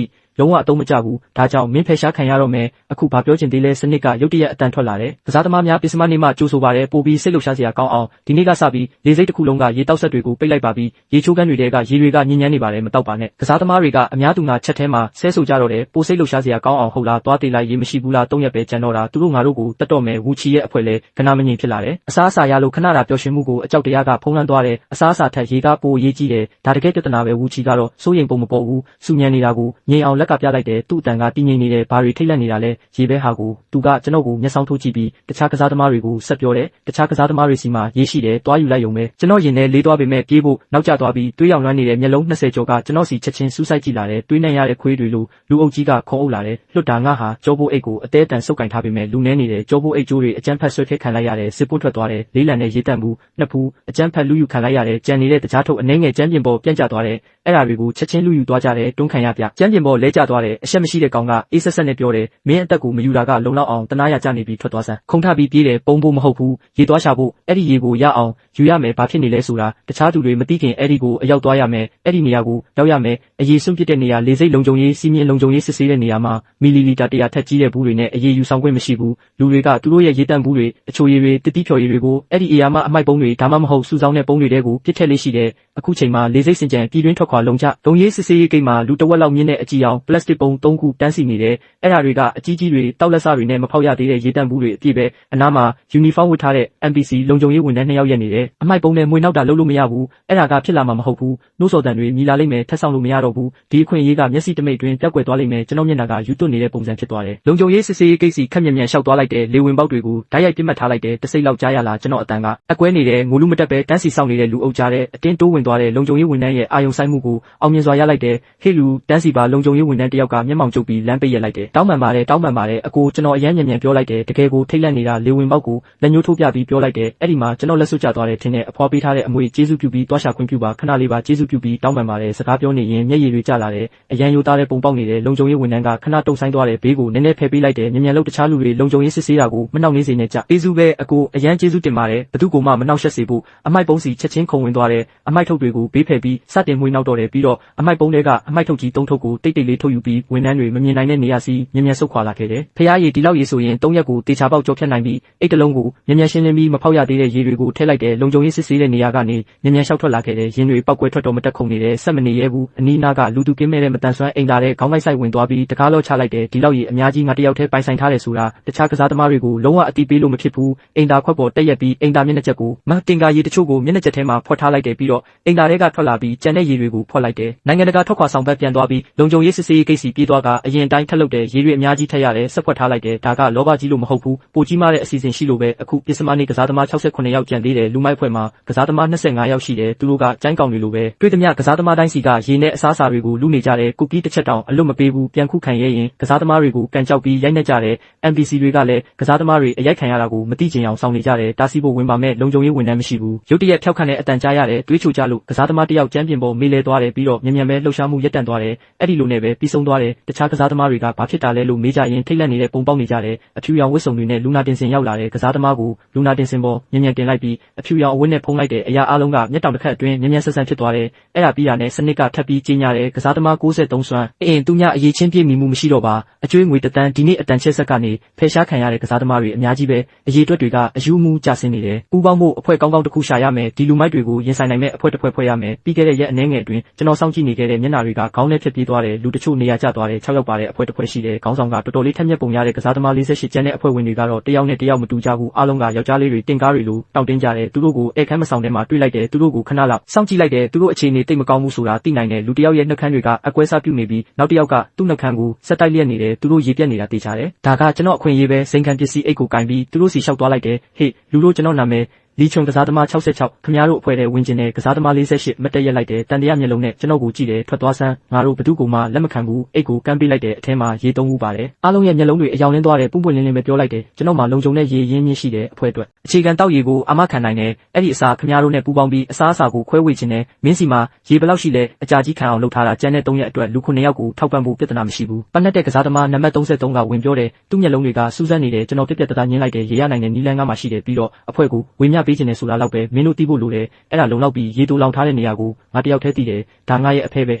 လုံးဝအသုံးမကျဘူးဒါကြောင့်မင်းဖယ်ရှားခံရတော့မယ်အခုဘာပြောချင်သေးလဲစနစ်ကရုတ်တရက်အတန်ထွက်လာတယ်ကစားသမားများပစ္စမနေ့မှကြိုးဆိုပါတယ်ပို့ပြီးစိတ်လှုပ်ရှားစရာကောင်းအောင်ဒီနေ့ကစပြီးလေစိတ်တစ်ခုလုံးကရေတောက်ဆက်တွေကိုပိတ်လိုက်ပါပြီးရေချိုးကန်းတွေကရေတွေကညဉ့်ညမ်းနေပါတယ်မတောက်ပါနဲ့ကစားသမားတွေကအများသူငါချက်ထဲမှာဆဲဆိုကြတော့တယ်ပိုစိတ်လှုပ်ရှားစရာကောင်းအောင်ဟုတ်လားသွားတေးလိုက်ရေမရှိဘူးလား3ရက်ပဲကြံတော့တာသူတို့ငါတို့ကိုတက်တော့မယ်ဝူချီရဲ့အဖွဲ့လဲကနာမငြိမ်ဖြစ်လာတယ်အစားအစာရလို့ခဏတာပျော်ရွှင်မှုကိုအကြောက်တရားကဖုံးလွှမ်းသွားတယ်အစားအစာထက်ရေကပိုရေးကြီးတယ်ဒါတကယ်ပြဿနာပဲဝူချီကတော့စိုးရိမ်ပုံမပေါ်ဘူးစူညံနေတာကိုငြိမ်အောင်လက်ကပြလိုက်တယ်သူ့အတန်ကတည်ငြိမ်နေတယ်ဘာတွေထိတ်လန့်နေတာလဲရေပဲဟာကိုသူကကျွန်တော်ကိုမျက်စောင်းထိုးကြည့်ပြီးတခြားကစားသမားတွေကိုဆက်ပြောတယ်တခြားကစားသမားတွေစီမှာရေရှိတယ်တွားယူလိုက်ရုံပဲကျွန်တော်ရင်ထဲလေးသွားပေမဲ့ပြေးဖို့နောက်ကျသွားပြီးတွေးရောင်လွှမ်းနေတဲ့မျက်လုံး20ကျော်ကကျွန်တော်စီချက်ချင်းစူးစိုက်ကြည့်လာတယ်တွေးနှံ့ရတဲ့ခွေးတွေလိုလူအုပ်ကြီးကခေါ်အုပ်လာတယ်လွတ်တာငါဟာကြောပိုးအိတ်ကိုအသေးအတန်ဆုပ်ကင်ထားပေမဲ့လူနှဲနေတယ်ကြောပိုးအိတ်ကျိုးတွေအကျန်းဖက်ဆွဲခဲခံလိုက်ရတယ်စစ်ပွတ်ထွက်သွားတယ်လေးလံနဲ့ရေတန့်ဘူးနှစ်ဖူးအကျန်းဖက်လူယူခံလိုက်ရတယ်ကြံနေတဲ့တကြားထုတ်အနှဲငယ်ကျန်းပြင်ပေါ်ပြန့်ကျသွားတယ်အဲ့ဒါတွေကိုချက်ချင်းလူယူသွားကြတယ်တွန်းခံရပြကျန်းပြင်ပေါ်လဲကျသွားတယ်အရှက်မရှိတဲ့ကောင်ကအေးဆက်ဆက်နဲ့ပြောတယ်မင်းအသက်ကိုမယူတာကလုံလောက်အောင်တနာရကြနေပြီးထွက်သွားစမ်းခုံထပြီးပြေးတယ်ပုံဖို့မဟုတ်ဘူးရေသွားရှာဖို့အဲ့ဒီရေကိုရအောင်ယူရမယ်ဘာဖြစ်နေလဲဆိုတာတခြားသူတွေမသိခင်အဲ့ဒီကိုအရောက်သွားရမယ်အဲ့ဒီနေရာကိုရောက်ရမယ်အရေးစွန့်ပစ်တဲ့နေရာလေစိတ်လုံခြုံရေးစီးမြင်လုံခြုံရေးစစ်ဆေးတဲ့နေရာမှာမီလီလီတာ100ထက်ကြီးတဲ့ဘူးတွေနဲ့အရေးယူဆောင်ခွင့်မရှိဘူးလူတွေကသူတို့ရဲ့ရေတန့်ဘူးတွေအချိုရည်တွေတတိဖြော်ရည်တွေကိုအဲ့ဒီအရာမှာအမိုက်ပုံးတွေဒါမှမဟုတ်စူဆောင်းတဲ့ပုံးတွေတဲကိုပြစ်ထက်လေးရှိတယ်အခုချိန်မှာလေစိတ်စင်ကြံပြည်တွင်းထွက်ခွာလုံချလုံရေးစစ်ဆေးရေးကိန်းမှာလူတဝက်လောက်မြင့်တဲ့အကြီးအောင်ပလတ်စတစ်ပုံး3ခုတန်းစီနေတယ်အဲ့ဒါတွေကအကြီးကြီးတွေတောက်လက်စတွေနဲ့မဖောက်ရသေးတဲ့ရေတန့်ဘူးတွေအပြည့်ပဲအနားမှာယူနီဖောင်းဝတ်ထားတဲ့ NPC လုံခြုံရေးဝန်ထမ်း2ယောက်ရက်နေတယ်အမိုက်ပုံးနဲ့မွေနောက်တာလုပ်လို့မရဘူးအဲ့ဒါကဖြစ်လာမှာမဟုတ်ဘူးနှိုးဆော်တန်တွေမြည်လာလိမ့်မယ်ထက်ဆောင်လို့မရတော့ဘူးဒီအခွင့်အရေးကမျက်စိတမိတ်တွင်ပြက်ကွယ်သွားလိမ့်မယ်ကျွန်တော်မျက်နှာကယူသွတ်နေတဲ့ပုံစံဖြစ်သွားတယ်လုံခြုံရေးစစ်ဆေးရေးကိစ္စခက်မြက်မြက်ရှောက်သွားလိုက်တယ်လေဝင်ပေါက်တွေကိုဓာတ်ရိုက်ပြစ်မှတ်ထားလိုက်တယ်တစိမ့်လောက်ကြားရလားကျွန်တော်အတန်ကအကွဲနေတယ်ငိုလူမတက်ပဲတန်းစီဆောင်နေတဲ့လူအုပ်ကြားတဲ့အတင်းတိုးဝင်သွားတဲ့လုံခြုံရေးဝန်ထမ်းရဲ့အာယုံဆိုင်မှုကိုအောင်မြင်စွာရလိုက်တယ်ဟေ့လူတန်းစီပါလုံခြုံရေးဝန်ထမ်းတယောက်ကမျက်မှောင်ကျုပ်ပြီးလမ်းပိတ်ရလိုက်တယ်တောင်းပန်ပါတယ်အကိုကျွန်တော်အရမ်းညံ့ညံ့ပြောလိုက်တယ်တကယ်ကိုထိတ်လန့်နေတာလေဝင်ပေါက်ကိုလက်ညှိုးထိုးပြပြီးပြောလိုက်တယ်အဲ့ဒီမှာကျွန်တော်လက်စွပ်ကျသွားတယ်ထင်တယ်အဖွားပေးထားတဲ့အမွေကျေးဇူးပြုပြီးတွားရှာခွင့်ပြုပါခဏလေးပါကျေးဇူးပြုပြီးတောင်းပန်ပါတယ်စကားပြောနေရင်မျက်ရည်တွေကျလာတယ်အရန်ယိုသားတဲ့ပုံပေါက်နေတယ်လုံခြုံရေးဝန်ထမ်းကခဏတုံဆိုင်သွားတယ်ဘေးကိုနည်းနည်းဖယ်ပေးလိုက်တယ်မြန်လို့တခြားလူတွေလုံခြုံရေးစစ်ဆေးတာကိုမနှောက်နှေးစေနဲ့ကြကျေးဇူးပဲအကိုအရန်ကျေးဇူးတင်ပါတယ်ဘသူ့ကိုမှမနှောက်ယှက်စေဖို့အမိုက်ပုံးစီချက်ချင်းခုံဝင်သွားတယ်အမိုက်ထုတ်တွေကိုဘေးဖယ်ပြီးစတင်မွေးနောက်တော့တယ်ပြီးတော့အမိုက်ပုံးတွေကအမိုက်ထုတ်ကြီး3ထုတ်ကိုတိတ်တိတ်လေးထုတ်ယူပြီးဝန်ထမ်းတွေမမြင်နိုင်တဲ့နေရာစီမြန်ဆုတ်ခွာလာခဲ့တယ်ဖျားရည်ဒီလောက်ရေဆိုရင်3ရက်ကိုတေချာပေါက်ကြောဖြတ်နိုင်ပြီးအိတ်တလုံးကိုမြန်ရှင်းလင်းပြီးမဖောက်ရသေးတဲ့ရေတွေကိုထည့်လိုက်တယ်လုံခြုံရေးစစ်ဆေးတဲ့နေရာကနေမြန်လျှောက်ထွက်လာခဲ့တယ်ရင်းတွေပောက်ကွဲထွက်တော့မတက်ခုန်နေတယ်ဆက်မနေရဲဘူးအနီးနားကလူသူကင်းမဲ့တဲ့မတန်ဆွမ်းအိမ်လာတဲ့ခေါင်းကိုက်ဆိုင်ဝင်သွားပြီးတကားလောချလိုက်တယ်ဒီလောက်ရေအများကြီးငါတယောက်တည်းပိုင်ဆိုင်ထားတယ်ဆိုတာတခြားကစားသမားတွေကိုလုံးဝအတိပေးလို့မဖြစ်ဘူးအိမ်သာခွက်ပေါ်တက်ရက်ပြီးအိမ်သာမျက်နှာချက်ကိုမတင်ကာရေတချို့ကိုမျက်နှာချက်ထဲမှာဖွက်ထားလိုက်တယ်ပြီးတော့အိမ်သာတွေကထွက်လာပြီးကြံတဲ့ရေတွေကိုဖွက်လိုက်တယ်နိုင်ငံတကာထွက်ခွာဆောင်ဘက်ပြန်သွားပြီးလုံခြုံရေးစစ်ဆေးရေးကိစ္စပြေးသွားကအရင်တိုင်းထက်လုပ်တဲ့ရေတွေအများကြီးထက်ရတယ်ဆက်ဖွက်ထားလိုက်တယ်ဒါကလောဘကြီးလို့မဟုတ်ဘူးပိုကြီးမားတဲ့အစီအစဉ်ရှိလို့ပဲအခုပစ္စမနေ့ကစားသမား68ယောက်ကြံသေးတယ်လူမိုက်ဖွဲ့မှာကစားသမား25ယောက်ရှိတယ်သူတို့ကကျိုင်းကောင်တွေလိုပဲတွေ့သမျှကစားသမားတိုင်းစီကရေနဲ့အစားအစာတွေကိုလူနေကြတယ်ကုကီးတစ်ချက်တောင်အလွတ်မပေးဘူးပြန်ခုခံရဲရင်ကစားသမားတွေကိုကန်ကြောက်ပြီးရိုက်နှက်ကြတယ် NPC တွေကလည်းကစားသမားတွေအရိုက်ခံရတာကိုမသိချင်အောင်စောင့်နေကြတယ်တားဆီးဖို့ဝင်ပါမဲ့လုံခြုံရေးဝန်ထမ်းမရှိဘူးရုတ်တရက်ဖျောက်ခန့်တဲ့အတန်ကြားရတယ်တွေးချိုကြလို့ကစားသမားတစ်ယောက်ကျမ်းပြင်ပေါ်မေးလဲသွားတယ်ပြီးတော့မြန်ပဲလှုပ်ရှားမှုရပ်တန့်သွားတယ်အဲ့ဒီလိုနဲ့ပဲပြီးဆုံးသွားတယ်တခြားကစားသမားတွေကဘာဖြစ်တာလဲလို့မေးကြရင်ထိတ်လန့်နေတဲ့ပုံပေါက်နေကြတယ်အဖြူရောင်ဝတ်စုံတွေနဲ့လူနာတင်စင်ရောက်လာတယ်ကစားသမားကိုလူနာတင်စင်ပေါ်မြန်တင်လိုက်ပြီးအဖြူရောင်အဝတ်နဲ့ဖုံးလိုက်တဲ့အရာအလုံးကမျက်တောင်တစ်ခတ်အတွင်းမြန်ဆန်ဆန်ဖြစ်သွားတယ်အဲ့ဒါပြီးတာနဲ့စနစ်ကထပ်ပြီးကြီးညာတယ်ကစားသမား63စွမ်းသူညအရေးချင်းပြည့်မီမှုမရှိတော့ပါအကျွေးငွေတန်းဒီနေ့အတန်ချက်ဆက်ကနေဖယ်ရှားခံရတဲ့ကစားသမားတွေအများကြီးပဲအရေးအတွက်တွေကအယူမှုကျဆင်းနေတယ်ပူပေါင်းမှုအဖွဲ့ကောင်းတစ်ခုရှာရမယ်ဒီလူမိုက်တွေကိုရင်ဆိုင်နိုင်မဲ့အဖွဲ့တစ်ဖွဲ့ဖွဲ့ရမယ်ပြီးခဲ့တဲ့ရက်အနည်းငယ်အတွင်း ကျွန်တော်စောင့်ကြည့်နေခဲ့တဲ့မျက်နှာတွေကခေါင်းနဲ့ဖြတ်ပြေးသွားတယ်လူတချို့နေရာကျသွားတယ်6ယောက်ပါတဲ့အဖွဲ့တစ်ဖွဲ့ရှိတယ်ခေါင်းဆောင်ကတော်တော်လေးထက်မြက်ပုံရတဲ့ကစားသမား48ကျန်တဲ့အဖွဲ့ဝင်တွေကတော့တယောက်နဲ့တယောက်မတူကြဘူးအားလုံးကယောက်ျားလေးတွေတင်ကားတွေလိုတောင့်တင်းကြတယ်သူတို့ကိုဧကန်းမဆောင်ထဲမှာတွေ့လိုက်တယ်သူတို့ကိုခဏလောက်စောင့်ကြည့်လိုက်တယ်သူတို့အခြေအနေတိတ်မကောင်းဘူးဆိုတာသိနိုင်တယ်လူတယောက်ရဲ့နှုတ်ခမ်းတွေကအကွဲစားပြုနေပြီးနောက်တစ်ယောက်ကသူ့နှုတ်ခမ်းကိုဆက်တိုက်လျက်နေတယ်သူတို့ရေပြက်နေတာသိချတယ်ဒါကကျွန်တော်အခွင့်အရေးပဲစိန်ခံပစ္စည်းအိတ်ကိုကင်ပြီးသူတို့စီလျှောက်သွားလိုက်တယ်ဟေ့လူတို့ကျွန်တော်နာမည်လီချွန်ကစားသမား66ခင်ဗျားတို့အဖွဲ့တဲ့ဝင်ကျင်တဲ့ကစားသမား48မတ်တက်ရက်လိုက်တယ်တန်တရားမျက်လုံးနဲ့ကျွန်တော်ကိုကြည့်တယ်ထွက်သွားစမ်းငါတို့ဘသူကိုမှလက်မခံဘူးအိတ်ကိုကမ်းပေးလိုက်တဲ့အထဲမှာရေသုံးဦးပါတယ်အားလုံးရဲ့မျက်လုံးတွေအယောင်လင်းသွားတယ်ပုံပွင့်လင်းလင်းပဲပြောလိုက်တယ်ကျွန်တော်မှလုံခြုံတဲ့ရေရင်းမြင့်ရှိတဲ့အဖွဲ့အတွက်အခြေခံတောက်ရေကိုအာမခံနိုင်တယ်အဲ့ဒီအစားခင်ဗျားတို့နဲ့ပူးပေါင်းပြီးအစားအစာကိုခွဲဝေခြင်းနဲ့မင်းစီမှာရေဘယ်လောက်ရှိလဲအကြာကြီးခံအောင်လုပ်ထားတာကျန်တဲ့3ရက်အတွက်လူ9ယောက်ကိုထောက်ပံ့ဖို့ပြဿနာမရှိဘူးပတ်နဲ့တဲ့ကစားသမားနံပါတ်33ကဝင်ပြောတယ်သူ့မျက်လုံးတွေကစူးစမ်းနေတယ်ကျွန်တော်ပြက်ပြက်တသားညင်းလိုက်တယ်ရေရနိုင်တဲ့နီလန်းကမှရှိတယ်ပြီးတော့အဖွဲ့ကိုဝေမျှပေးခြင်းနဲ့ဆိုတာလောက်ပဲမင်းတို့သိဖို့လိုတယ်အဲ့ဒါလုံလောက်ပြီးရေတူလောင်ထားတဲ့နေရာကိုငါတယောက်တည်းသိတယ်ဒါငါရဲ့အဖေပ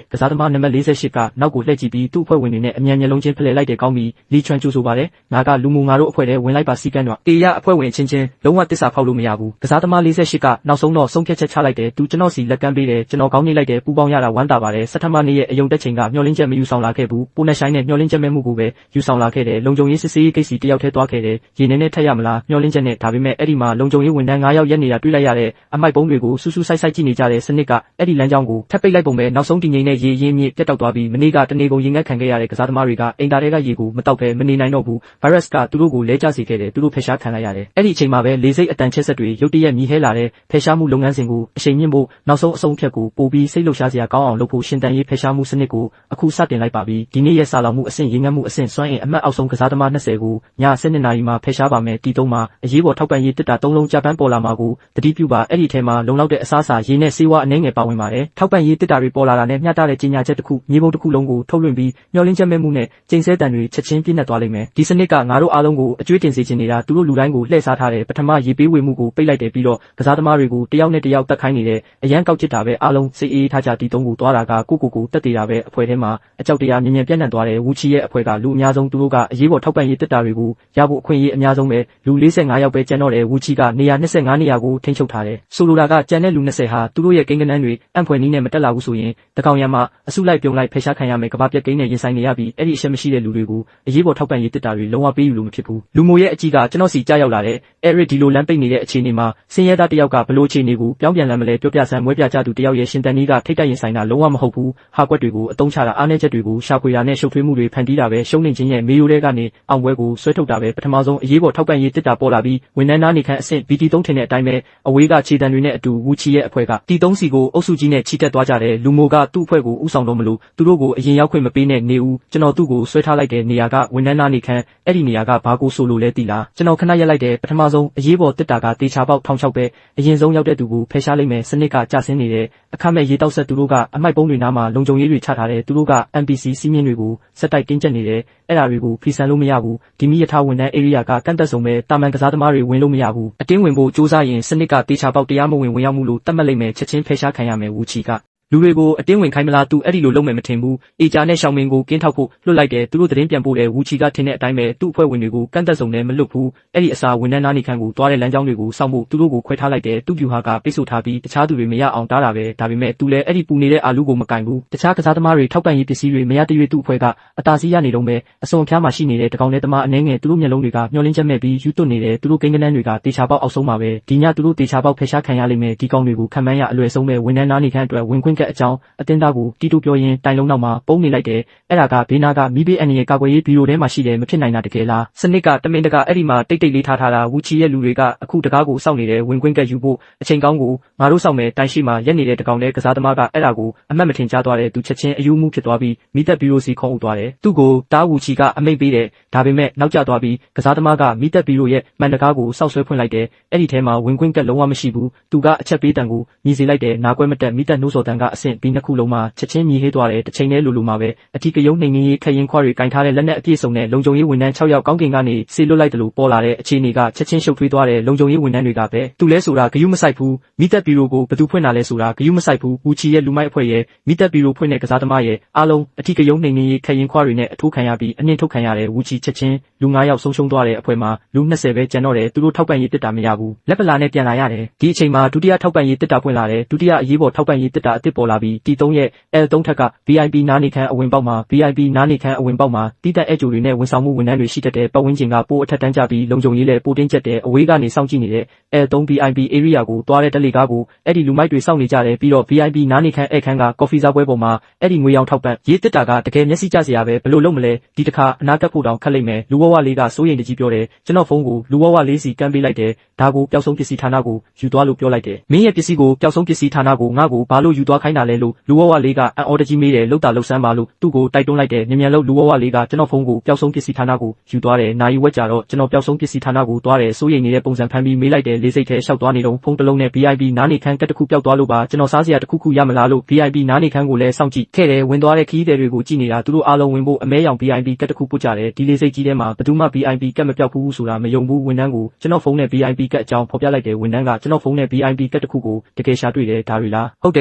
ဲကစားသမားနံပါတ်48ကနောက်ကိုလှည့်ကြည့်ပြီးသူ့အဖွဲ့ဝင်တွေနဲ့အမြန်မျက်လုံးချင်းဖလှယ်လိုက်တယ်ကောင်းပြီလီချွန်ကျူဆိုပါတယ်ငါကလူမှုငါတို့အဖွဲ့ထဲဝင်လိုက်ပါစီကန်းတော့တေရအဖွဲ့ဝင်ချင်းချင်းလုံးဝတစ္ဆာဖောက်လို့မရဘူးကစားသမား48ကနောက်ဆုံးတော့ဆုံးဖြတ်ချက်ချလိုက်တယ်သူကျွန်တော်စီလက်ကမ်းပေးတယ်ကျွန်တော်ကောင်းနေလိုက်တယ်ပူပေါင်းရတာဝမ်းသာပါတယ်စက်ထမနေ့ရဲ့အယုံတက်ချိန်ကမျောလင်းချက်မယူဆောင်လာခဲ့ဘူးပိုနဲ့ဆိုင်နဲ့မျောလင်းချက်မဲ့မှုကိုပဲယူဆောင်လာခဲ့တယ်လုံခြုံရေးစစ်ဆေးရေးကိစ္စတယောက်ထဲသွားခဲ့တယ်ရေနေနဲ့ထက်ရမလားမျောလင်းချက်နဲ့ဒါပေမဲ့အဲ့ဒီမှာလုံခြုံရေးဝန်ထမ်း9ယောက်ရက်နေတာတွေ့လိုက်ရတဲ့အမိုက်ပုံးတွေကိုစူးစူးဆိုက်ဆိုက်ကြည့်နေကြတဲ့စနစ်ကအဲ့ဒီလမ်းကြောင်းကိုထပ်ပိတ်လိုက်ပုံပဲနောက်ဆုံးတည်ငြိမ်တဲ့ရေရင်းမြစ်ပြတ်တောက်သွားပြီးမနေ့ကတနေကုန်ရင်ငတ်ခံခဲ့ရတဲ့ကစားသမားတွေကအိမ်သားတွေကရေကိုမတောက်ပဲမနေနိုင်တော့ဘူးဗိုင်းရပ်စ်ကသူတို့ကိုလဲကျစေခဲ့တယ်သူတို့ဖယ်ရှားခံလိုက်ရတယ်အဲ့ဒီအချိန်မှာပဲလေစိတ်အတန်ချက်ဆက်တွေရုတ်တရက်မြည်ဟဲလာတဲ့ဖယ်ရှားမှုလုပ်ငန်းစဉ်ကိုအရှိန်မြင့်ဖို့နောက်ဆုံးအဆုံးဖြတ်ကိုပိုပြီးစိတ်လှုပ်ရှားစရာကောင်းအောင်လုပ်ဖို့ရှင်တန်ရေးဖယ်ရှားမှုစနစ်ကိုအခုစတင်လိုက်ပါပြီဒီနေ့ရဲ့စာလောင်မှုအဆင့်ရေငတ်မှုအဆင့်စွမ်းအင်အမှတ်အောက်ဆုံးကစားသမား20ကိုည7:00နာရီမှာဖယ်ရှားပါမယ်တီ3မှာအရေးပေါ်ထောက်ပံ့ရေးတစ်တာ3လုံးကြပန်းပေါ်လာမှာကိုတတိပြုပါအဲ့ဒီထဲမှာလုံလောက်တဲ့အစားအစာရေနဲ့ဆေးဝါးအနှဲငယ်ပါဝင်ပါတယ်ထောက်ပံ့ရေးတစ်တာတွေပေါ်လာတာနဲ့မျှတတဲ့ကြီးညာချက်တစ်ခုမြေပုံတစ်ခုလုံးကိုထုတ်လွှင့်ပြီးမျှော်လင့်ချက်မဲ့မှုနဲ့ကျိန်ဆဲတန်တွေချက်ချင်းပြည့်နှက်သွားလိမ့်မယ်ဒီစနစ်ကငါတို့အားလုံးကိုအကျွေးတင်စေချင်နေတာသူတို့လူတိုင်းကိုလှည့်စားထားတဲ့ပထမရေပေးဝေမှုကိုပိတ်လိုက်တယ်ပြီးတော့ကစားသမားတွေကိုတယောက်နဲ့တယောက်တက်ခိုင်းနေတဲ့အရန်ကောက်ချစ်တာပဲအားလုံးစိတ်အေးထားကြတီ3ကိုသွားတာကကိုတက်သေးတာပဲအဖွဲ့ထဲမှာအကြောက်တရားမြင်မြန်ပြန့်နှံ့သွားတယ်ဝူချီရဲ့အဖွဲ့ကလူအများဆုံးသူတို့ကအရေးပေါ်ထောက်ပံ့ရေးတစ်တာတွေကိုရဖို့အခွင့်အရေးအများဆုံးပဲလူ45ယောက်ပဲကျန်တော့တယ်ဝူချီကနေရာ25နေရာကိုထိန်းချုပ်ထားတယ်ဆိုလိုတာကကျန်တဲ့လူ20ဟာသူတို့ရဲ့ကိန်းဂဏန်းတွေအံ့ဖွယ်နည်းနဲ့မတက်လာဘူးဆိုရင်တကောင်ရံမှာအစုလိုက်ပြုံလိုက်ဖယ်ရှားခံရမယ်ကဘာပြက်ကိန်းနဲ့ရင်ဆိုင်နေရပြီးအဲ့ဒီအချက်မရှိတဲ့လူတွေကိုအရေးပေါ်ထောက်ပံ့ရေးတစ်တာတွေလုံးဝပေးယူလို့မဖြစ်ဘူးလူမိုရဲ့အကြီးကကျွန်တော်စီကြားရောက်လာတဲ့အဲ့ဒီဒီလိုလမ်းပိတ်နေတဲ့အခြေအနေမှာစင်ရဲသားတယောက်ကဘလို့အခြေအနေကိုပြောင်းပြန်လမ်းမလဲပြောပြဆန်းမွဲပြကြသူတယောက်ရဲ့ရှင်တန်ကြီးကထိတ်တက်ရင်ဆိုင်တာလုံးဝမဟုတ်ဘူးဟာကွက်တွေကိုအတုံးချတာအားနည်းချက်တွေကိုရှာဖွေတာနဲ့ရှုပ်ထွေးမှုတွေဖန်တီးတာပဲရှုံးနေခြင်းရဲ့မေယိုတဲကနေအောင်ပွဲကိုဆွဲထုတ်တာပဲပထမဆုံးအရေးပေါ်ထောက်ပံ့ရေးတစ်တာပေါ်လာပြီးဝန်ထမ်းသားနေခန့်အဆင့် BT3 ထင်တဲ့အတိုင်းပဲအဝေးကခြေတံတွေနဲ့အတူဝူချီရဲ့အဖွဲ့က T3 စီကိုအုပ်စုကြီးနဲ့ချီတက်သွားကြတယ်လူမိုကသူ့အဖွဲ့ကိုဥဆောင်တော့မလို့သူတို့ကိုအရင်ရောက်ခွင့်မပေးနဲ့နေဦးကျွန်တော်သူ့ကိုဆွဲထားလိုက်တဲ့နေရာကဝန်ထမ်းသားနေခန့်အဲ့ဒီနေရာကဘာကိုဆိုလို့လဲသိလားကျွန်တော်ခဏရက်လိုက်တဲ့ပထမဆုံးအရေးပေါ်တစ်တာကတေချာပေါက်ထောင်ချောက်ပဲအရင်ဆုံးရောက်တဲ့သူကိုဖယ်ရှားလိုက်မယ်စနစ်ကကျဆင်းနေတယ်အခမဲ့ရေတောက်ဆက်သူတို့ကအမိုက်ပုံးတွေနားမှာလုံခြုံရေးတွေချထားတယ်သူတို့က NPC စီးမြင့်တွေကိုစက်တိုက်တင်းကျပ်နေတယ်အဲ့ဒါတွေကိုဖီဆန်လို့မရဘူးဒီမိရထားဝန်ထမ်း area ကကန့်သက်ဆုံးပဲတာမန်ကစားသမားတွေဝင်လို့မရဘူးအတင်းဝင်ဖို့စူးစမ်းရင်စနစ်ကတေချာပေါက်တရားမဝင်ဝင်ရောက်မှုလို့တတ်မှတ်လိုက်မယ်ချက်ချင်းဖယ်ရှားခံရမယ်ဝူချီကလူတွေကိုအတင်းဝင်ခိုင်းမလားသူအဲ့ဒီလိုလုပ်မယ်မထင်ဘူးအေဂျာနဲ့ရှောင်းမင်းကိုကင်းထောက်ဖို့လွတ်လိုက်တယ်သူတို့သတင်းပြန်ပို့တယ်ဝူချီကထင်တဲ့အတိုင်းပဲသူ့အဖွဲ့ဝင်တွေကိုကန့်သက်ဆုံးနဲ့မလွတ်ဘူးအဲ့ဒီအစားဝန်ထမ်းသားနေခန့်ကိုတွားတဲ့လမ်းကြောင်းတွေကိုစောင့်ဖို့သူတို့ကိုခွဲထားလိုက်တယ်သူ့ဗျူဟာကပိတ်ဆို့ထားပြီးတခြားသူတွေမရအောင်တားတာပဲဒါပေမဲ့သူလည်းအဲ့ဒီပူနေတဲ့အာလူကိုမကင်ဘူးတခြားကစားသမားတွေထောက်ပံ့ရေးပစ္စည်းတွေမရတရွေ့သူ့အဖွဲ့ကအတားစီးရနေတော့ပဲအစုံအဖျားမှာရှိနေတဲ့တကောင်တဲ့သမားအနေငယ်သူတို့မျက်လုံးတွေကမျောလင်းချက်မဲ့ပြီးယူသွတ်နေတယ်သူတို့ကိန်းကနန်းတွေကတေချာပေါက်အောက်ဆုံးမှာပဲဒီညသူတို့တေချာပေါက်ဖယ်ရှားခံရလိမ့်မယ်ဒီကောင်တွေကိုခံမှန်းရအလွယ်ဆုံးပဲဝန်ထမ်းသားနေခန့်အတွက်ဝင်ခွင့်ကက်အကြောင်းအတင်းသားကိုတီတူပြောရင်တိုင်လုံးနောက်မှာပုံနေလိုက်တယ်အဲ့ဒါကဘေးနာကမိဘေးအန်ရဲ့ကာကွယ်ရေးဘီရိုထဲမှာရှိတယ်မဖြစ်နိုင်တာတကယ်လားစနစ်ကတမင်တကာအဲ့ဒီမှာတိတ်တိတ်လေးထားတာဝူချီရဲ့လူတွေကအခုတကားကိုစောင့်နေတယ်ဝင်ခွင့်ကက်ယူဖို့အချိန်ကောင်းကိုငါတို့စောင့်မယ်တိုင်ရှိမှာရက်နေတဲ့တကောင်တဲ့ကစားသမားကအဲ့ဒါကိုအမှတ်မထင်ရှားသွားတယ်သူချက်ချင်းအယူမှုဖြစ်သွားပြီးမိသက်ဘီရိုစီခုံအုပ်သွားတယ်သူ့ကိုတားဝူချီကအမိတ်ပေးတယ်ဒါပေမဲ့နောက်ကျသွားပြီးကစားသမားကမိသက်ဘီရိုရဲ့မှန်တကားကိုစောက်ဆွဲဖွင့်လိုက်တယ်အဲ့ဒီထဲမှာဝင်ခွင့်ကက်လုံးဝမရှိဘူးသူကအချက်ပေးတန်ကိုညီစေလိုက်တယ်နာကွဲမတက်မိသက်နှိုးစော်တန်ကအဆင့်ပြီးနှစ်ခုလုံးမှာချက်ချင်းမြည်ဟေးသွားတယ်တစ်ချိန်တည်းလိုမှာပဲအထီးကယုံနှိမ်နှင်းရေးခရင်ခွာတွေကင်ထားတဲ့လက်နက်အပြည့်စုံနဲ့လုံခြုံရေးဝန်ထမ်း6ယောက်ကောင်းကင်ကနေဆေးလွတ်လိုက်တယ်လို့ပေါ်လာတဲ့အခြေအနေကချက်ချင်းရှုပ်ထွေးသွားတယ်လုံခြုံရေးဝန်ထမ်းတွေကပဲသူလဲဆိုတာဂယုမဆိုင်ဘူးမိသက်ဘီရိုကိုဘယ်သူဖွင့်တာလဲဆိုတာဂယုမဆိုင်ဘူးဝူချီရဲ့လူမိုက်အဖွဲ့ရဲ့မိသက်ဘီရိုဖွင့်တဲ့ကစားသမားရဲ့အားလုံးအထီးကယုံနှိမ်နှင်းရေးခရင်ခွာတွေနဲ့အထိုးခံရပြီးအနှင်ထုတ်ခံရတယ်ဝူချီချက်ချင်းလူ လူ9ယောက်ဆုံးရှုံးသွားတဲ့အဖွဲ့မှာလူ20ပဲကျန်တော့တယ်သူတို့ထောက်ပံ့ရေးတစ်တာမရဘူးလက်ပလာနဲ့ပြန်လာရတယ်ဒီအချိန်မှာဒုတိယထောက်ပံ့ရေးတစ်တာဖွင့်လာတယ်ဒုတိယအရေးပေါ်ထောက်ပံ့ရေးတစ်တာအသစ်ပေါ်လာပြီးတီ3ရဲ့ L3 ထက်က VIP နားနေခန်းအဝင်ပေါက်မှာ VIP နားနေခန်းအဝင်ပေါက်မှာတီးတက်အကျိုးတွေနဲ့ဝန်ဆောင်မှုဝန်ထမ်းတွေရှိတတ်တဲ့ပတ်ဝန်းကျင်ကပိုးအထက်တန်းကြပြီးလုံခြုံရေးလည်းပိုတင်းကျပ်တဲ့အဝေးကနေစောင့်ကြည့်နေတဲ့ L3 VIP area ကိုတွားတဲ့တက်လေကားကိုအဲ့ဒီလူမိုက်တွေစောင့်နေကြတယ်ပြီးတော့ VIP နားနေခန်းဧည့်ခန်းကကော်ဖီစားပွဲပေါ်မှာအဲ့ဒီငွေရောင်ထောက်ပံ့ရေးတစ်တာကတကယ်မျက်စိကျစရာပဲဘယ်လိုလုပ်မလဲဒီတစ်ခါအနာကပ်ဖို့တောင်ခက်လိမ့်မယ်လူဝဝလေးကစိုးရိမ်တကြီးပြောတယ်ကျွန်တော်ဖုန်းကိုလူဝဝလေးစီကမ်းပေးလိုက်တယ်ဒါကိုပျောက်ဆုံးပစ္စည်းဌာနကိုယူသွားလို့ပြောလိုက်တယ်မင်းရဲ့ပစ္စည်းကိုပျောက်ဆုံးပစ္စည်းဌာနကိုငါ့ကိုဘာလို့ယူသွားခိုင်းတာလဲလို့လူဝဝလေးကအံ့ဩတကြီးမေးတယ်လှုပ်တာလှုပ်ဆန်းပါလို့သူ့ကိုတိုက်တွန်းလိုက်တယ်မြန်လို့လူဝဝလေးကကျွန်တော်ဖုန်းကိုပျောက်ဆုံးပစ္စည်းဌာနကိုယူသွားတယ်နိုင်ဝက်ကြတော့ကျွန်တော်ပျောက်ဆုံးပစ္စည်းဌာနကိုသွားတယ်စိုးရိမ်နေတဲ့ပုံစံဖမ်းပြီးမေးလိုက်တယ်လေးစိတ်ထဲရှောက်သွားနေတော့ဖုန်းတစ်လုံးနဲ့ VIP နားနေခန်းကတစ်ခုပျောက်သွားလို့ပါကျွန်တော်စားစရာတစ်ခုခုရမလားလို့ VIP နားနေခန်းကိုလည်းစောင့်ကြည့်ခဲ့တယ်ဝင်သွားတဲ့ခီးသည်တွေကိုကြည့်နေတာသူတို့အားလုံးဝင်ဖို့အမဲရောင် VIP ကတစ်ခုပို့ကြတယ်ဒီလေးစိတ်ကြီးထဲမှာဘယ်သူမှ VIP ကမပြောက်ဘူးဆိုတာမယုံဘူးဝန်ထမ်းကိုကျွန်တော်ဖုန်းနဲ့ VIP ကအကြောင်းဖော်ပြလိုက်တယ်ဝန်ထမ်းကကျွန်တော်ဖုန်းနဲ့ VIP ကတစ်ခုကိုတကယ်ရှာတွေ့တယ်ဒါတွေလားဟုတ်တ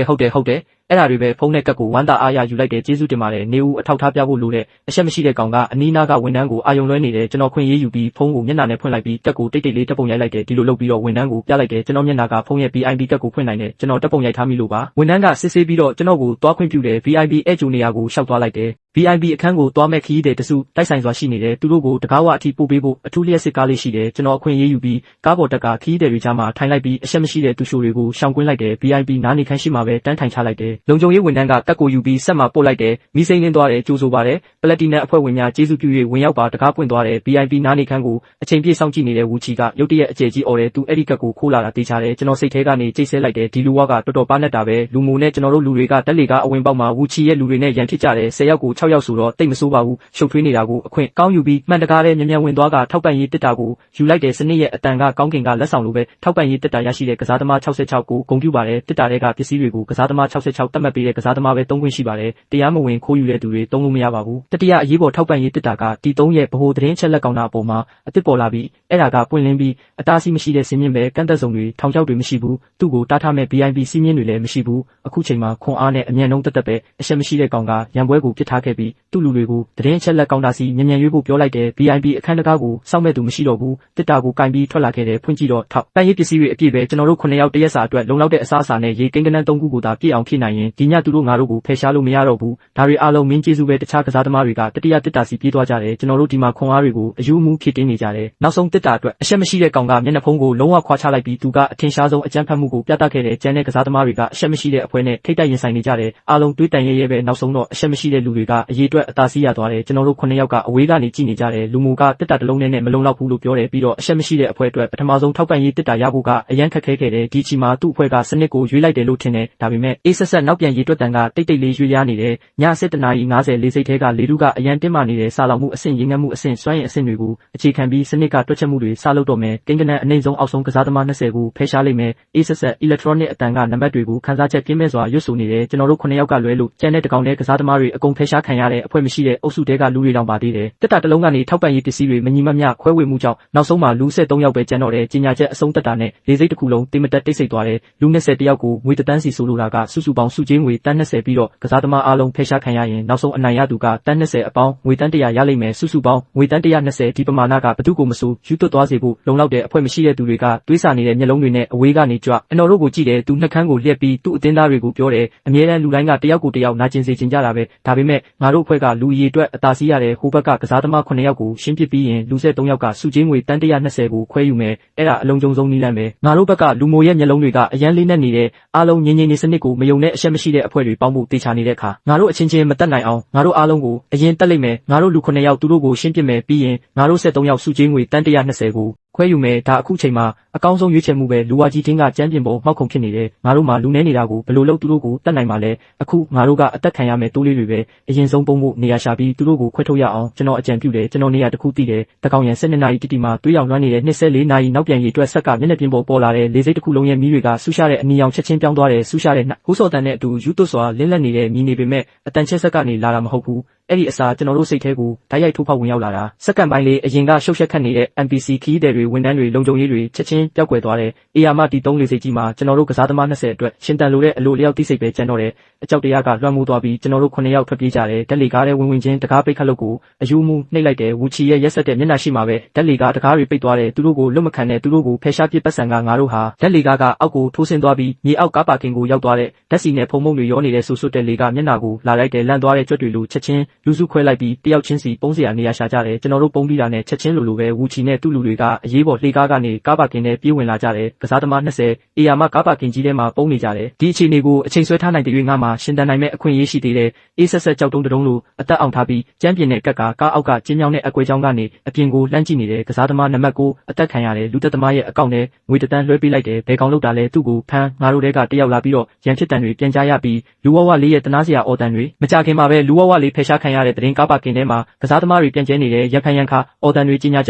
ယ်အဲ့ဒါတွေပဲဖုန်းနဲ့ကတ်ကိုဝမ်းသာအားရယူလိုက်တယ်ကျေးဇူးတင်ပါတယ်နေဦးအထောက်ထားပြဖို့လိုတဲ့အရှက်မရှိတဲ့ကောင်ကအနီးနားကဝန်ထမ်းကိုအာယုံလွှဲနေတယ်ကျွန်တော်ခွင့်ရေးယူပြီးဖုန်းကိုမျက်နှာနဲ့ဖွင့်လိုက်ပြီးကတ်ကိုတိတ်လေးတက်ပုံရိုက်လိုက်တယ်ဒီလိုလုပ်ပြီးတော့ဝန်ထမ်းကိုပြလိုက်တယ်ကျွန်တော်မျက်နှာကဖုန်းရဲ့ VIP ကတ်ကိုဖွင့်နိုင်တယ်ကျွန်တော်တက်ပုံရိုက်ထားမိလို့ပါဝန်ထမ်းကစစ်ဆေးပြီးတော့ကျွန်တော်ကိုတွားခွင့်ပြုတယ် VIP အဲ့ဂျူနေယာကိုရှောက်သွားလိုက်တယ်VIP အခန်းကိုတွားမဲ့ခီးတဲ့တစုတိုက်ဆိုင်စွာရှိနေတယ်သူတို့ကိုတကားဝအထိပို့ပေးဖို့အထူးလျက်စစ်ကားလေးရှိတယ်ကျွန်တော်အခွင့်ရေးယူပြီးကားပေါ်တက်ကခီးတဲ့တွေကြားမှာထိုင်လိုက်ပြီးအရှက်မရှိတဲ့သူရှိုတွေကိုရှောင်ကွင်းလိုက်တယ် VIP နားနေခန်းရှိမှာပဲတန်းထိုင်ချလိုက်တယ်လုံခြုံရေးဝန်ထမ်းကတက်ကိုယူပြီးဆက်မှာပို့လိုက်တယ်မီးစိမ်းလင်းသွားတယ်ကြိုးဆိုပါတယ်ပလက်တီနမ်အဖွဲ့ဝင်များကျေးဇူးပြု၍ဝင်ရောက်ပါတကားပွင့်သွားတယ် VIP နားနေခန်းကိုအချိန်ပြည့်စောင့်ကြည့်နေတဲ့ဝူချီကရုတ်တရက်အကျယ်ကြီးအော်တယ်သူအဲ့ဒီကတ်ကိုခိုးလာတာတေးချတယ်ကျွန်တော်စိတ်ထဲကနေကြိတ်ဆဲလိုက်တယ်ဒီလူဝကတော်တော်ပါနဲ့တာပဲလူမိုနဲ့ကျွန်တော်တို့လူတွေကတက်လေကအဝင်ပေါက်မှာဝူချီရဲ့လူတွေနဲ့ရန်ဖြစ်ကြတယ်10ယောက်ကို6ယောက်ဆိုတော့တိတ်မဆိုးပါဘူးရှုပ်ထွေးနေတာကိုအခွင့်ကောင်းယူပြီးမှန်တကားတဲ့မြန်ဝင်သွားကထောက်ပံ့ရေးတစ်တာကိုယူလိုက်တဲ့စနစ်ရဲ့အတန်ကကောင်းကင်ကလက်ဆောင်လိုပဲထောက်ပံ့ရေးတစ်တာရရှိတဲ့ကစားသမား66ကိုဂုဏ်ပြုပါတယ်တစ်တာတွေကပစ္စည်းတွေကိုကစားသမား66တတ်မှတ်ပေးတဲ့ကစားသမားပဲသုံးခွင့်ရှိပါတယ်တရားမဝင်ခိုးယူတဲ့သူတွေသုံးလို့မရပါဘူးတတိယအရေးပေါ်ထောက်ပံ့ရေးတစ်တာကတီ3ရဲ့ဗဟိုသတင်းချက်လက်ကောင်တာအပေါ်မှာအသစ်ပေါ်လာပြီးအဲ့ဒါကပွင့်လင်းပြီးအတားအဆီးမရှိတဲ့စင်းမြင့်ပဲကန့်သက်ဆောင်တွေထောင်ချောက်တွေမရှိဘူးသူ့ကိုတားထားမဲ့ VIP စည်းမျဉ်းတွေလည်းမရှိဘူးအခုချိန်မှာခွန်အားနဲ့အမြန်နှုံးတက်ပဲအရှက်မရှိတဲ့ကောင်ကရန်ပွဲကိုပစ်ထားခဲ့ပြီးသူ့လူတွေကိုသတင်းချက်လက်ကောင်တာစီမြန်ရွေးဖို့ပြောလိုက်တယ် VIP အခန်းတကားကိုစောင့်မဲ့သူမရှိတော့ဘူးတစ်တာကိုကင်ပြီးထွက်လာခဲ့တယ်ဖွင့်ကြည့်တော့ထောက်ပံ့ရေးပစ္စည်းတွေအပြည့်ပဲကျွန်တော်တို့9ယောက်တရက်စာအတွက်လုံလောက်တဲ့အစားအစာနဲ့ရေကိန်းကနန်း3ခုကိုသာပြည့်အောင်ဖြည့်နိုင်ရင်ဒီညသူတို့ငါတို့ကိုဖယ်ရှားလို့မရတော့ဘူးဒါတွေအားလုံးမင်းကျေးဇူးပဲတခြားကစားသမားတွေကတတိယတစ်တာစီပြေးသွားကြတယ်ကျွန်တော်တို့ဒီမှာခွန်အားတွေကိုအယူအမှုဖြစ်တင်းနေကြတယ်နောက်ဆုံးတစ်တာအတွက်အရှက်မရှိတဲ့ကောင်ကမျက်နှာဖုံးကိုလုံးဝခွာချလိုက်ပြီးသူကအထင်ရှားဆုံးအကြမ်းဖက်မှုကိုပြသခဲ့တဲ့ကျန်တဲ့ကစားသမားတွေကအရှက်မရှိတဲ့အဖွဲနဲ့ထိတ်တိုက်ရင်ဆိုင်နေကြတယ်အားလုံးတွေးတန်ရဲပဲနောက်ဆုံးတော့အရှက်မရှိတဲ့လူတွေကအရေးအတွက်အသာစီးရသွားတယ်ကျွန်တော်တို့9ယောက်ကအဝေးကနေကြည့်နေကြတယ်လူမူကတစ်တာတစ်လုံးနဲ့မလုံလောက်ဘူးလို့ပြောတယ်ပြီးတော့အရှက်မရှိတဲ့အဖွဲအတွက်ပထမဆုံးထောက်ပံ့ရေးတစ်တာရဖို့ကအရန်ခက်ခဲခဲ့တယ်ဒီချီမှာသူ့အဖွဲ့ကစနစ်ကိုရွေးလိုက်တယ်လို့ထင်တယ်ဒါပေမဲ့အေးဆက်ဆက်နောက်ပြန်ရေတွက်တန်ကတိတ်လေးရွေးရနေတယ်ည7:50လေးစိတ်ထဲကလေထုကအရန်တင်းမာနေတဲ့စာလောင်မှုအဆင့်ရင်းငတ်မှုအဆင့်စွမ်းရည်အဆင့်တွေကိုအခြေခံပြီးစနစ်ကတွက်ချက်မှုတွေစလုပ်တော့မယ်ကိန်းကနန်းအနှိမ့်ဆုံးအောက်ဆုံးကစားသမား20ကိုဖယ်ရှားလိုက်မယ်အေးဆက်ဆက် electronic အတန်ကနံပါတ်တွေကိုခန်းစားချက်ပြင်းမဲ့စွာရွတ်ဆိုနေတယ်ကျွန်တော်တို့9ယောက်ကလွဲလို့ကျန်တဲ့တကောင်တဲ့ကစားသမားတွေအကုန်ဖယ်ရှားခံရတဲ့အဖွဲ့မရှိတဲ့အုပ်စုတဲကလူတွေတောင်ပါသေးတယ်တက်တာတစ်လုံးကနေထောက်ပံ့ရေးပစ္စည်းတွေမညီမမျှခွဲဝေမှုကြောင့်နောက်ဆုံးမှာလူ73ယောက်ပဲကျန်တော့တယ်ကြီးညာချက်အဆုံးတက်တာနဲ့လေးစိတ်တစ်ခုလုံးတိမတက်တိတ်ဆိတ်သွားတယ်လူ20တယောက်ကိုငွေတန်းစီဆိုလိုတာကစုစုပေါင်းစုချင်းငွေတန်း20ပြီးတော့ကစားသမားအားလုံးဖယ်ရှားခံရရင်နောက်ဆုံးအနိုင်ရသူကတန်း20အပေါင်းငွေတန်း100ရလိမ့်မယ်စုစုပေါင်းငွေတန်း120ဒီပမာဏကဘသူကိုမဆိုယူသွတ်သွားစေဖို့လုံလောက်တဲ့အဖွဲ့မရှိတဲ့သူတွေကတွေးဆနေတဲ့မျက်လုံးတွေနဲ့အဝေးကနေကြွအနော်တို့ကိုကြည့်တယ်သူနှက်ခမ်းကိုလျက်ပြီးသူ့အတင်းသားတွေကိုပြောတယ်အမြဲတမ်းလူတိုင်းကတယောက်ကိုတယောက်နာကျင်စေချင်ကြတာပဲဒါပေမဲ့ငါတို့အဖွဲ့ကလူအရေအတွက်အသာစီးရတဲ့ဟိုဘက်ကကစားသမား9ယောက်ကိုရှင်းပစ်ပြီးရင်လူ73ယောက်ကစုချင်းငွေတန်း120ကိုခွဲယူမယ်အဲ့ဒါအလုံးကျုံဆုံးနည်းလမ်းပဲငါတို့ဘက်ကလူမိုရဲ့မျက်လုံးတွေကအရန်လေးနဲ့နေတဲ့အားလုံးငင်းနေစနစ်ကိုမယုံတဲ့အရှက်မရှိတဲ့အဖွဲ့တွေပေါင်းဖို့တေချာနေတဲ့အခါငါတို့အချင်းချင်းမတက်နိုင်အောင်ငါတို့အားလုံးကိုအရင်တက်လိုက်မယ်ငါတို့လူ9ယောက်သူတို့ကိုရှင်းပစ်မယ်ပြီးရင်ငါတို့73ယောက်စုချင်းငွေတန်း120ကိုခွဲယူမယ်ဒါအခုချိန်မှာအကောင်းဆုံးရွေးချယ်မှုပဲလူဝါကြီးတင်းကကြမ်းပြင်ပေါ်မှောက်ခုံဖြစ်နေတယ်ငါတို့မှလူနေနေတာကိုဘယ်လိုလုပ်သူတို့ကိုတတ်နိုင်မှာလဲအခုငါတို့ကအသက်ခံရမယ်တိုးလေးတွေပဲအရင်ဆုံးပုံဖို့နေရာရှာပြီးသူတို့ကိုခွဲထုတ်ရအောင်ကျွန်တော်အကြံပြုတယ်ကျွန်တော်နေရာတစ်ခုတည်တယ်တကောင်ရန်12နာရီတိတိမှာတွေးရောင်လွှမ်းနေတဲ့24နာရီနောက်ပြန်ရေအတွက်ဆက်ကမျက်နှာပြင်ပေါ်ပေါ်လာတဲ့လေးစိတ်တစ်ခုလုံးရဲ့မီးတွေကဆူရှာတဲ့အနီရောင်ချက်ချင်းပြောင်းသွားတယ်ဆူရှာတဲ့ဟိုးစော်တန်တဲ့အတူယူသွတ်စွာလင်းလက်နေတဲ့မီးနေပေမဲ့အတန်ချက်ဆက်ကနေလာတာမဟုတ်ဘူး အဲ့ဒီအစာကျွန်တော်တို့စိတ်ထဲကိုဓာတ်ရိုက်ထိုးဖောက်ဝင်ရောက်လာတာစက္ကန့်ပိုင်းလေးအရင်ကရှုပ်ရှက်ခတ်နေတဲ့ NPC ခီးသည်တွေဝန်ထမ်းတွေလုံခြုံရေးတွေချက်ချင်းပျောက်ကွယ်သွားတယ်အေယာမတီ3လေဆိပ်ကြီးမှာကျွန်တော်တို့ကစားသမား20အတွက်ရှင်တန်လိုတဲ့အလိုလျောက်တိစိတ်ပဲကျန်တော့တယ်အကြောက်တရားကလွှမ်းမိုးသွားပြီးကျွန်တော်တို့9ယောက်ထွက်ပြေးကြတယ်ဓာတ်လီကားတဲ့ဝင်ချင်းတကားပိတ်ခတ်လို့ကိုအယူမှုနှိပ်လိုက်တယ်ဝူချီရဲ့ရက်ဆက်တဲ့မျက်နှာရှိမှာပဲဓာတ်လီကားတကားတွေပိတ်သွားတယ်သူတို့ကိုလွတ်မခံတဲ့သူတို့ကိုဖယ်ရှားပစ်ပတ်စံကငါတို့ဟာဓာတ်လီကားကအောက်ကိုထိုးဆင်းသွားပြီးမြေအောက်ကားပါကင်ကိုရောက်သွားတဲ့ဓာတ်စီနဲ့ဖုံမုံတွေရောနေတဲ့ဆူဆွတ်တဲ့လေကမျက်နှာကိုလာလိုက်တယ်လန့်သွားတဲ့ကြွက်တွေလိုချက်ချင်းလူစုခွဲလိုက်ပြီးတယောက်ချင်းစီပုံးစရာနေရာရှာကြတယ်ကျွန်တော်တို့ပုံးပြီးတာနဲ့ချက်ချင်းလိုပဲဝူချီနဲ့သူ့လူတွေကအရေးပေါ်လှေကားကနေကားပါကင်နဲ့ပြေးဝင်လာကြတယ်ကစားသမား20အေယာမကားပါကင်ကြီးထဲမှာပုံးနေကြတယ်ဒီအခြေအနေကိုအချိန်ဆွဲထားနိုင်တဲ့၍ငါမှရှင်တန်နိုင်မဲ့အခွင့်အရေးရှိသေးတယ်အေးဆက်ဆက်ကြောက်တုံးတုံးလိုအသက်အောင်ထားပြီးကျမ်းပြင်းတဲ့ကက်ကကားအောက်ကကျင်းမြောင်းတဲ့အကွဲကြောင်းကနေအပြင်ကိုလှမ်းကြည့်နေတဲ့ကစားသမားနံပါတ်9အသက်ခံရတယ်လူသက်သမားရဲ့အကောင့်နဲ့ငွေတန်းလွှဲပေးလိုက်တယ်ဘယ်ကောင်လောက်တာလဲသူ့ကိုဖမ်းငါတို့တဲကတယောက်လာပြီးတော့ရန်ဖြစ်တန်တွေပြန်ကြားရပြီးလူဝဝလေးရဲ့တနာစရာအော်တန်တွေမကြခင်မှာပဲလူဝဝလေးဖယ်ရှားခံရတဲ့သတင်းကားပါကင်ထဲမှာကစားသမားတွေပြန်ကျဲနေတဲ့ရန်ခံရန်ခါအော်တန်တွေကြီးညာချ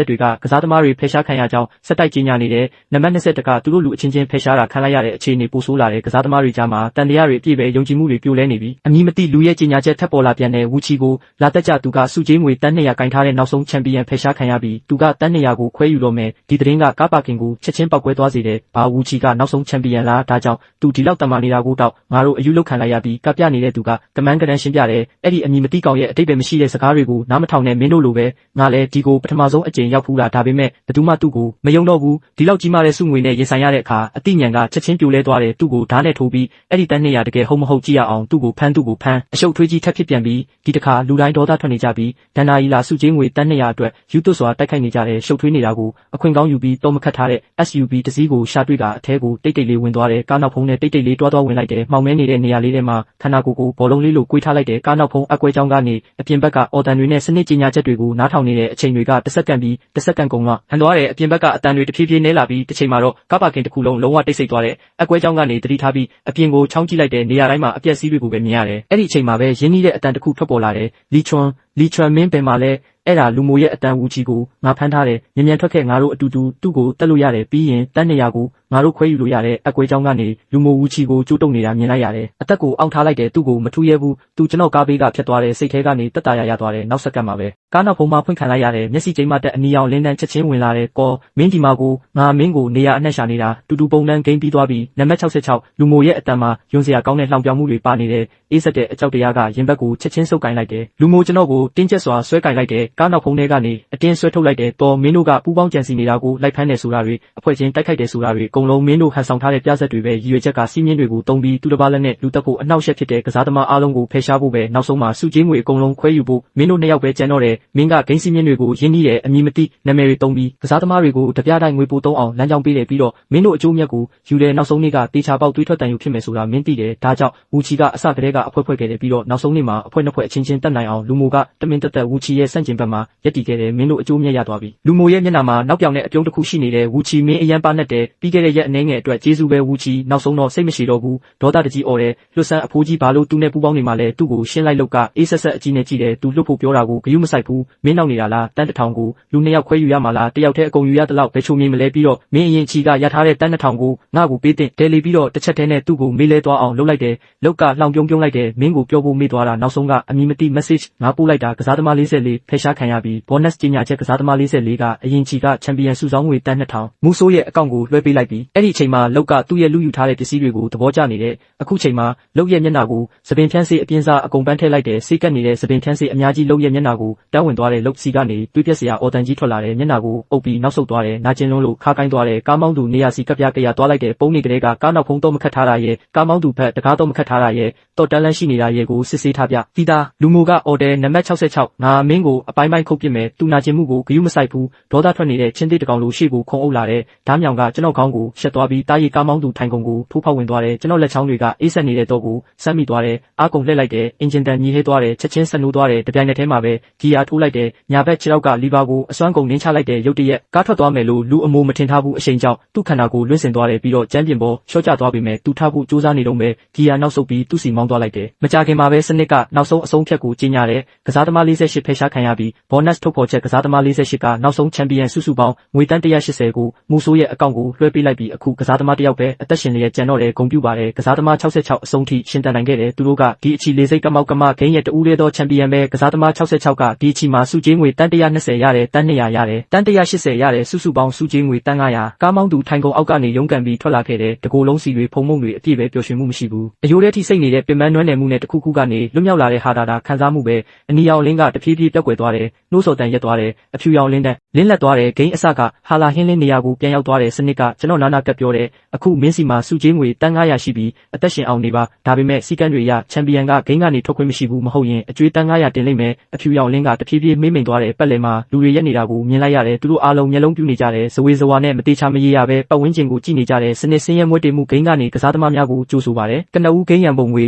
က်တွေကကစားသမားတွေဖယ်ရှားခံရကြောင်းစက်တိုက်ကြီးညာနေတဲ့နံပါတ်20တကသူတို့လူအချင်းချင်းဖယ်ရှားတာခံလိုက်ရတဲ့အခြေအနေပိုဆိုးလာတဲ့ကစားသမားတွေကြားမှာတန်တရားတွေအပြည့်ပဲယုံကြည်မှုတွေပြိုလဲနေပြီးအမည်မသိလူရဲ့ကြီးညာချက်ထပ်ပေါ်လာပြန်တဲ့ဝူချီကိုလာတက်ကြသူကစုကြီးငွေတန်း200ကင်ထားတဲ့နောက်ဆုံးချန်ပီယံဖယ်ရှားခံရပြီးသူကတန်း200ကိုခွဲယူတော့မယ်ဒီသတင်းကကားပါကင်ကိုချက်ချင်းပောက်ကွဲသွားစေတယ်ဘာဝူချီကနောက်ဆုံးချန်ပီယံလားဒါကြောင့်သူဒီလောက်တမန်နေတာကိုတော့ငါတို့အယူလောက်ခံလိုက်ရပြီးကပြနေတဲ့သူကကမန်းကရန်ရှင်းပြတယ်အဲ့ဒီအမည်မသိကောင်ရဲ့အတိတ်ပဲမရှိတဲ့စကားတွေကိုနားမထောင်နဲ့မင်းတို့လိုပဲငါလည်းဒီကိုပထမဆုံးအကြိမ်ရောက်ဖူးတာဒါပေမဲ့ဘယ်သူမှသူ့ကိုမယုံတော့ဘူးဒီလောက်ကြီးမားတဲ့စုငွေနဲ့ရင်ဆိုင်ရတဲ့အခါအတိညာဏ်ကချက်ချင်းပြိုလဲသွားတယ်သူ့ကိုဓာတ်နဲ့ထိုးပြီးအဲ့ဒီတန်း200တကယ်ဟုတ်မဟုတ်ကြည့်ရအောင်သူ့ကိုဖမ်းအရှုပ်ထွေးကြီးထပ်ဖြစ်ပြန်ပြီးဒီတခါလူတိုင်းဒေါသထွက်နေကြပြီးဒန္နာကြီးလာစုချင်းငွေတန်း200အတွက်ယူသွတ်စွာတိုက်ခိုက်နေကြတဲ့ရှုပ်ထွေးနေတာကိုအခွင့်ကောင်းယူပြီးတော့မခတ်ထားတဲ့ SUV တစည်းကိုရှာတွေ့ကအထဲကိုတိတ်လေးဝင်သွားတယ်ကားနောက်ဖုံးနဲ့တိတ်လေးတွားဝင်လိုက်တယ်မှောင်မဲနေတဲ့နေရာလေးထဲမှာခန္ဓာကိုယ်ကိုဘောလုံးလေးလိုကွေးထားလိုက်တယ်ကားနောက်ဖုံးအကွဲကြောင်းကနေအပြင်ဘက်ကအော်တန်တွေနဲ့စနစ်ကြီးညာချက်တွေကိုနားထောင်နေတဲ့အချိန်တွေကတစ်စက္ကန့်ပြီးတစ်စက္ကန့်ကုန်တော့ဟန်သွားတယ်အပြင်ဘက်ကအတန်တွေတဖြည်းဖြည်းနဲလာပြီးတစ်ချိန်မှာတော့ကားပါကင်တစ်ခုလုံးလုံးဝတိတ်ဆိတ်သွားတယ်အကွဲကြောင်းကနေတတိထားပြီးအပြင်ကိုချောင်းကြည့်လိုက်တဲ့နေရာတိုင်းမှာအပြက်စီးတွေကိုပဲမြင်ရတယ်အဲ့ဒီအချိန်မှာပဲရင်းနှီးတဲ့အတန်တစ်ခုထွက်ပေါ်လာတယ်လီချွန်မင်းပင်မှာလဲအဲ့ဒါလူမိုရဲ့အတန်ဝူချီကိုငါဖမ်းထားတယ်မြန်မြန်ထွက်ခဲ့ငါတို့အတူတူသူ့ကိုတက်လို့ရတယ်ပြီးရင်တန်း200ကိုငါတို့ခွဲယူလို့ရတဲ့အကွဲကြောင်းကနေလူမိုဝူချီကိုကျိုးတုံနေတာမြင်လိုက်ရတယ်အသက်ကိုအောင့်ထားလိုက်တယ်သူ့ကိုမထူးရဲဘူးသူကျွန်တော်ကားဘေးကဖြတ်သွားတယ်စိတ်ထဲကနေတက်တာရသွားတယ်နောက်စက္ကန့်မှာပဲကားနောက်ဖုံးမှာဖွင့်ခံလိုက်ရတယ်မျက်စိကျိမ်းမတက်အနီအောင်လင်းတန်းချက်ချင်းဝင်လာတယ်ကောမင်းဒီမာကိုငါမင်းကိုနေရာအနှက်ရှာနေတာတူတူပုံတန်းဂိမ်းပြီးသွားပြီးနံပါတ်66လူမိုရဲ့အတန်မှာယွန်စရာကောင်းတဲ့လှောင်ပြောင်မှုတွေပါနေတယ်အေးဆက်တဲ့အကြောက်တရားကရင်ဘက်ကိုချက်ချင်းဆုပ်ကင်လိုက်တယ်လူမိုကျွန်တော်ကိုတင်းကျပ်စွာဆွဲကင်လိုက်တယ်ကားနောက်ဖုံးထဲကနေအတင်းဆွဲထုတ်လိုက်တယ်တော်မင်းတို့ကပူပေါင်းကြံစီနေတာကိုလိုက်ဖမ်းနေဆိုတာတွေအဖွဲ့ချင်းတိုက်ခိုက်တယ်ဆိုတာတွေအကုန်လုံးမင်းတို့ဟန်ဆောင်ထားတဲ့ပြဿနာတွေပဲရည်ရွယ်ချက်ကစီးမြင့်တွေကိုတုံးပြီးသူတစ်ပါးလက်နဲ့လူတက်ဖို့အနှောက်အယှက်ဖြစ်တဲ့ကစားသမားအားလုံးကိုဖယ်ရှားဖို့ပဲနောက်ဆုံးမှာစုချင်းငွေအကုန်လုံးခွဲယူဖို့မင်းတို့2ယောက်ပဲကျန်တော့တယ်မင်းကဂိမ်းစီးမြင့်တွေကိုရင်းနှီးတယ်အမည်မသိနာမည်တွေတုံးပြီးကစားသမားတွေကိုတပြားတိုင်းငွေပို့တုံးအောင်လမ်းကြောင်းပေးတယ်ပြီးတော့မင်းတို့အကျိုးမြတ်ကိုယူတယ်နောက်ဆုံးနေ့ကတေချာပေါက်တွေးထွက်တန်ယူဖြစ်မယ်ဆိုတာမင်းသိတယ်ဒါကြောင့်ဝူချီကအစကတည်းကအဖွဲခဲ့တယ်ပြီးတော့နောက်ဆုံးနေ့မှာအဖွဲနှစ်ဖွဲ့အချင်းချင်းတက်နိုင်အောင်လူမိုကတမင်တက်ဝူချီရဲ့စန့်ကျင်ဘက်မှာရက်တည်ခဲ့တယ်မင်းတို့အကျိုးမြတ်ရသွားပြီလူမိုရဲ့မျက်နှာမှာနောက်ပြောင်တဲ့အပြုံးတစ်ခုရှိနေတဲ့ဝူချီမင်းအရန်ပါနဲ့တဲ့ပြီးခဲ့တဲ့ရက်အနေငယ်အတွက်ကျေးဇူးပဲဝူချီနောက်ဆုံးတော့စိတ်မရှိတော့ဘူးဒေါသတကြီးအော်တယ်လွတ်ဆန်းအဖိုးကြီးဘာလို့သူ့နဲ့ပူပေါင်းနေမှလဲသူ့ကိုရှင်းလိုက်လို့ကအေးဆက်ဆက်အကြီးနဲ့ကြည့်တယ်သူလွတ်ဖို့ပြောတာကိုဂယုမဆိုင်ဘူးမင်းနောက်နေတာလားတန်းတစ်ထောင်ကိုလူ2ယောက်ခွဲယူရမှာလားတယောက်တည်းအကုန်ယူရတဲ့လောက်ဘယ်ချိုမြင်မလဲပြီးတော့မင်းအရင်ချီကရထားတဲ့တန်း2000ကိုငါ့ကိုပေးတဲ့ဒဲလီပြီးတော့တစ်ချက်တည်းနဲ့သူ့ကိုမေးလဲသွားအောင်လုပ်လိုက်တယ်လောက်ကလှောင်ပြုံးလိုက်တယ်မင်းကိုပြောဖို့မေ့သွားတာနောက်ဆုံးကအမည်မသိ message ငါပို့လိုက်တာကစားသမား44ဖယ်ရှားခံရပြီး bonus ကြီးညာချက်ကစားသမား44ကအရင်ချီကချန်ပီယံစုဆောင်းငွေတန်း2000မူဆိုးရဲ့အကောင့်ကိုလွှဲပေးလိုက်ပြီးအဲ့ဒီအချိန်မှာလောက်ကသူ့ရဲ့လူယူထားတဲ့ပစ္စည်းတွေကိုသဘောကျနေတဲ့အခုချိန်မှာလောက်ရဲ့မျက်နှာကိုသပင်ဖြန်းစေးအပြင်းစားအကုန်ပန်းထည့်လိုက်တယ်စိတ်ကပ်နေတဲ့သပင်ဖြန်းစေးအများကြီးလောက်ရဲ့မျက်နှာကိုတန်းဝင်သွားတဲ့လောက်စီကနေတွေးပြက်စရာအော်တန်ကြီးထွက်လာတယ်မျက်နှာကိုအုပ်ပြီးနောက်ဆုတ်သွားတယ်နာကျင်လွန်းလို့ခါကိုင်းသွားတယ်ကားမောင်းသူနေရာစီကပ်ပြသွားလိုက်တယ်ပုံနေကလေးကကားနောက်ဖုံးတော့မခတ်ထားတာရဲ့ကားမောင်းသူဘက်တကားတော့မခတ်ထားတာရဲ့တော့တန်းလန်းရှိနေတာရဲ့ကိုစစ်ဆေးထားပြတီတာလူမိုကအော်တယ်နံပါတ်66ငါမင်းကိုအပိုင်းခုတ်ပစ်မယ်သူနာကျင်မှုကိုဂယုမဆိုင်ဘူးဒေါသထွက်နေတဲ့ချင်းသေးတကောင်လိုရှေ့ကိုခုံအုပ်လာတယ်ဓားမြောင်ကကျွန်တော်ခေါင်းကိုရှက်သွားပြီးတားရီကားမောင်းသူထိုင်ကုန်ကိုထိုးဖောက်ဝင်သွားတယ်ကျွန်တော်လက်ချောင်းတွေကအေးဆက်နေတဲ့တော့ကိုစမ်းမိသွားတယ်အားကုန်လှည့်လိုက်တယ်အင်ဂျင်တန်ညီဟဲသွားတယ်ချက်ချင်းဆက်နိုးသွားတယ်တပြိုင်နက်တည်းမှာပဲဂီယာ ထိုးလိုက်တယ်ညာဘက်ခြေထောက်ကလီဗာကိုအစွမ်းကုန်နင်းချလိုက်တယ်ရုတ်တရက်ကားထွက်သွားမယ်လို့လူအမိုးမထင်ထားဘူးအချိန်ကြောင့်သူ့ခန္ဓာကိုယ်လွင့်စင်သွားတယ်ပြီးတော့ကျမ်းပြင်ပေါ်ရှော့ကျသွားပေမဲ့သူထားဖို့စူးစမ်းနေတော့ပဲဂီယာနောက်ဆုတ်ပြီးသူ့စီမောင်းသွားလိုက်တယ်မကြခင်မှာပဲစနစ်ကနောက်ဆုံးအဆုံးဖြတ်ကိုကြီးညာတယ်ကစားသမား48ဖယ်ရှားခံရပြီးဘောနက်ထုတ်ဖော်ချက်ကစားသမား48ကနောက်ဆုံးချန်ပီယံစုစုပေါင်းငွေတန်း180ကိုမူဆိုးရဲ့အကောင့်ကိုလွှဲပေးလိုက်ပြီးအခုကစားသမားတယောက်ပဲအသက်ရှင်လျက်ကျန်တော့တယ်ဂုဏ်ပြုပါတယ်ကစားသမား66အဆုံးထိရှင်တန်နိုင်ခဲ့တယ်သူတို့ကဒီအချီလေးစိတ်ကမောက်ကမဂိမ်းရဲ့တူးရဲသောချန်ပီယံပဲကစားသမား66ကဒီအချီမှာစုကြီးငွေတန်း120ရတယ်တန်း200ရတယ်တန်း180ရတယ်စုစုပေါင်းစုကြီးငွေတန်း900ကားမောင်းသူထိုင်ကုန်အောက်ကနေရုန်းကန်ပြီးထွက်လာခဲ့တယ်တကိုယ်လုံးစီတွေဖုံမုံတွေအပြည့်ပဲပျော်ရွှင်မှုမရှိဘူးအယိုးထဲထိစိတ်နေတဲ့ပင်ပန်းနွမ်းနယ်မှုနဲ့တခုခုကနေလွတ်မြောက်လာတဲ့ဟာတာခံစားမှုပဲအနီရောင်လင်းကတဖြည်းဖြည်းပျောက်ကွယ်သွားတယ်နှိုးဆော်တန်ရက်သွားတယ်အဖြူရောင်လင်းတဲ့လင်းလက်သွားတယ်ဂိမ်းအစကဟာလာဟင်းလင်းနေရာကိုပြန်ရောက်သွားတယ်စနစ်ကကျွန်တော်နာနာကပ်ပြောတယ်အခုမင်းစီမှာစုကြီးငွေတန်း900ရှိပြီးအသက်ရှင်အောင်နေပါဒါပေမဲ့စီကန်းတွေရချန်ပီယံကဂိမ်းကနေထွက်ခွင့်မရှိဘူးမဟုတ်ရင်အကျွေးတန်း900တင်လိုက်မယ်အဖြူရောင်လင်းကတဖြည်းဖြည်းမေးမိန်သွားတယ်ပတ်လည်မှာလူတွေရက်နေတာကိုမြင်လိုက်ရတယ်သူတို့အားလုံးမျက်လုံးပြူနေကြတယ်ဇဝေဇဝါနဲ့မတေချာမရေရပဲပတ်ဝန်းကျင်ကိုကြည့်နေကြတယ်စနစ်စင်းရဲမွေးတေမှုဂိမ်းကနေကစားသမားများကိုကြိုးဆိုပါတယ်ကနဦးဂိမ်းရန်ပုံငွေ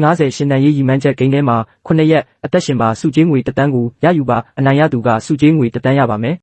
50ရှင်တန်ရေးရီမန်းချက်ဂိမ်းထဲမှာ9ရက်အသက်ရှင်ပါစုကြီးငွေတန်းကိုရယူပါအနိုင်ရသူကစုကြီးငွေတန်းရပါမယ်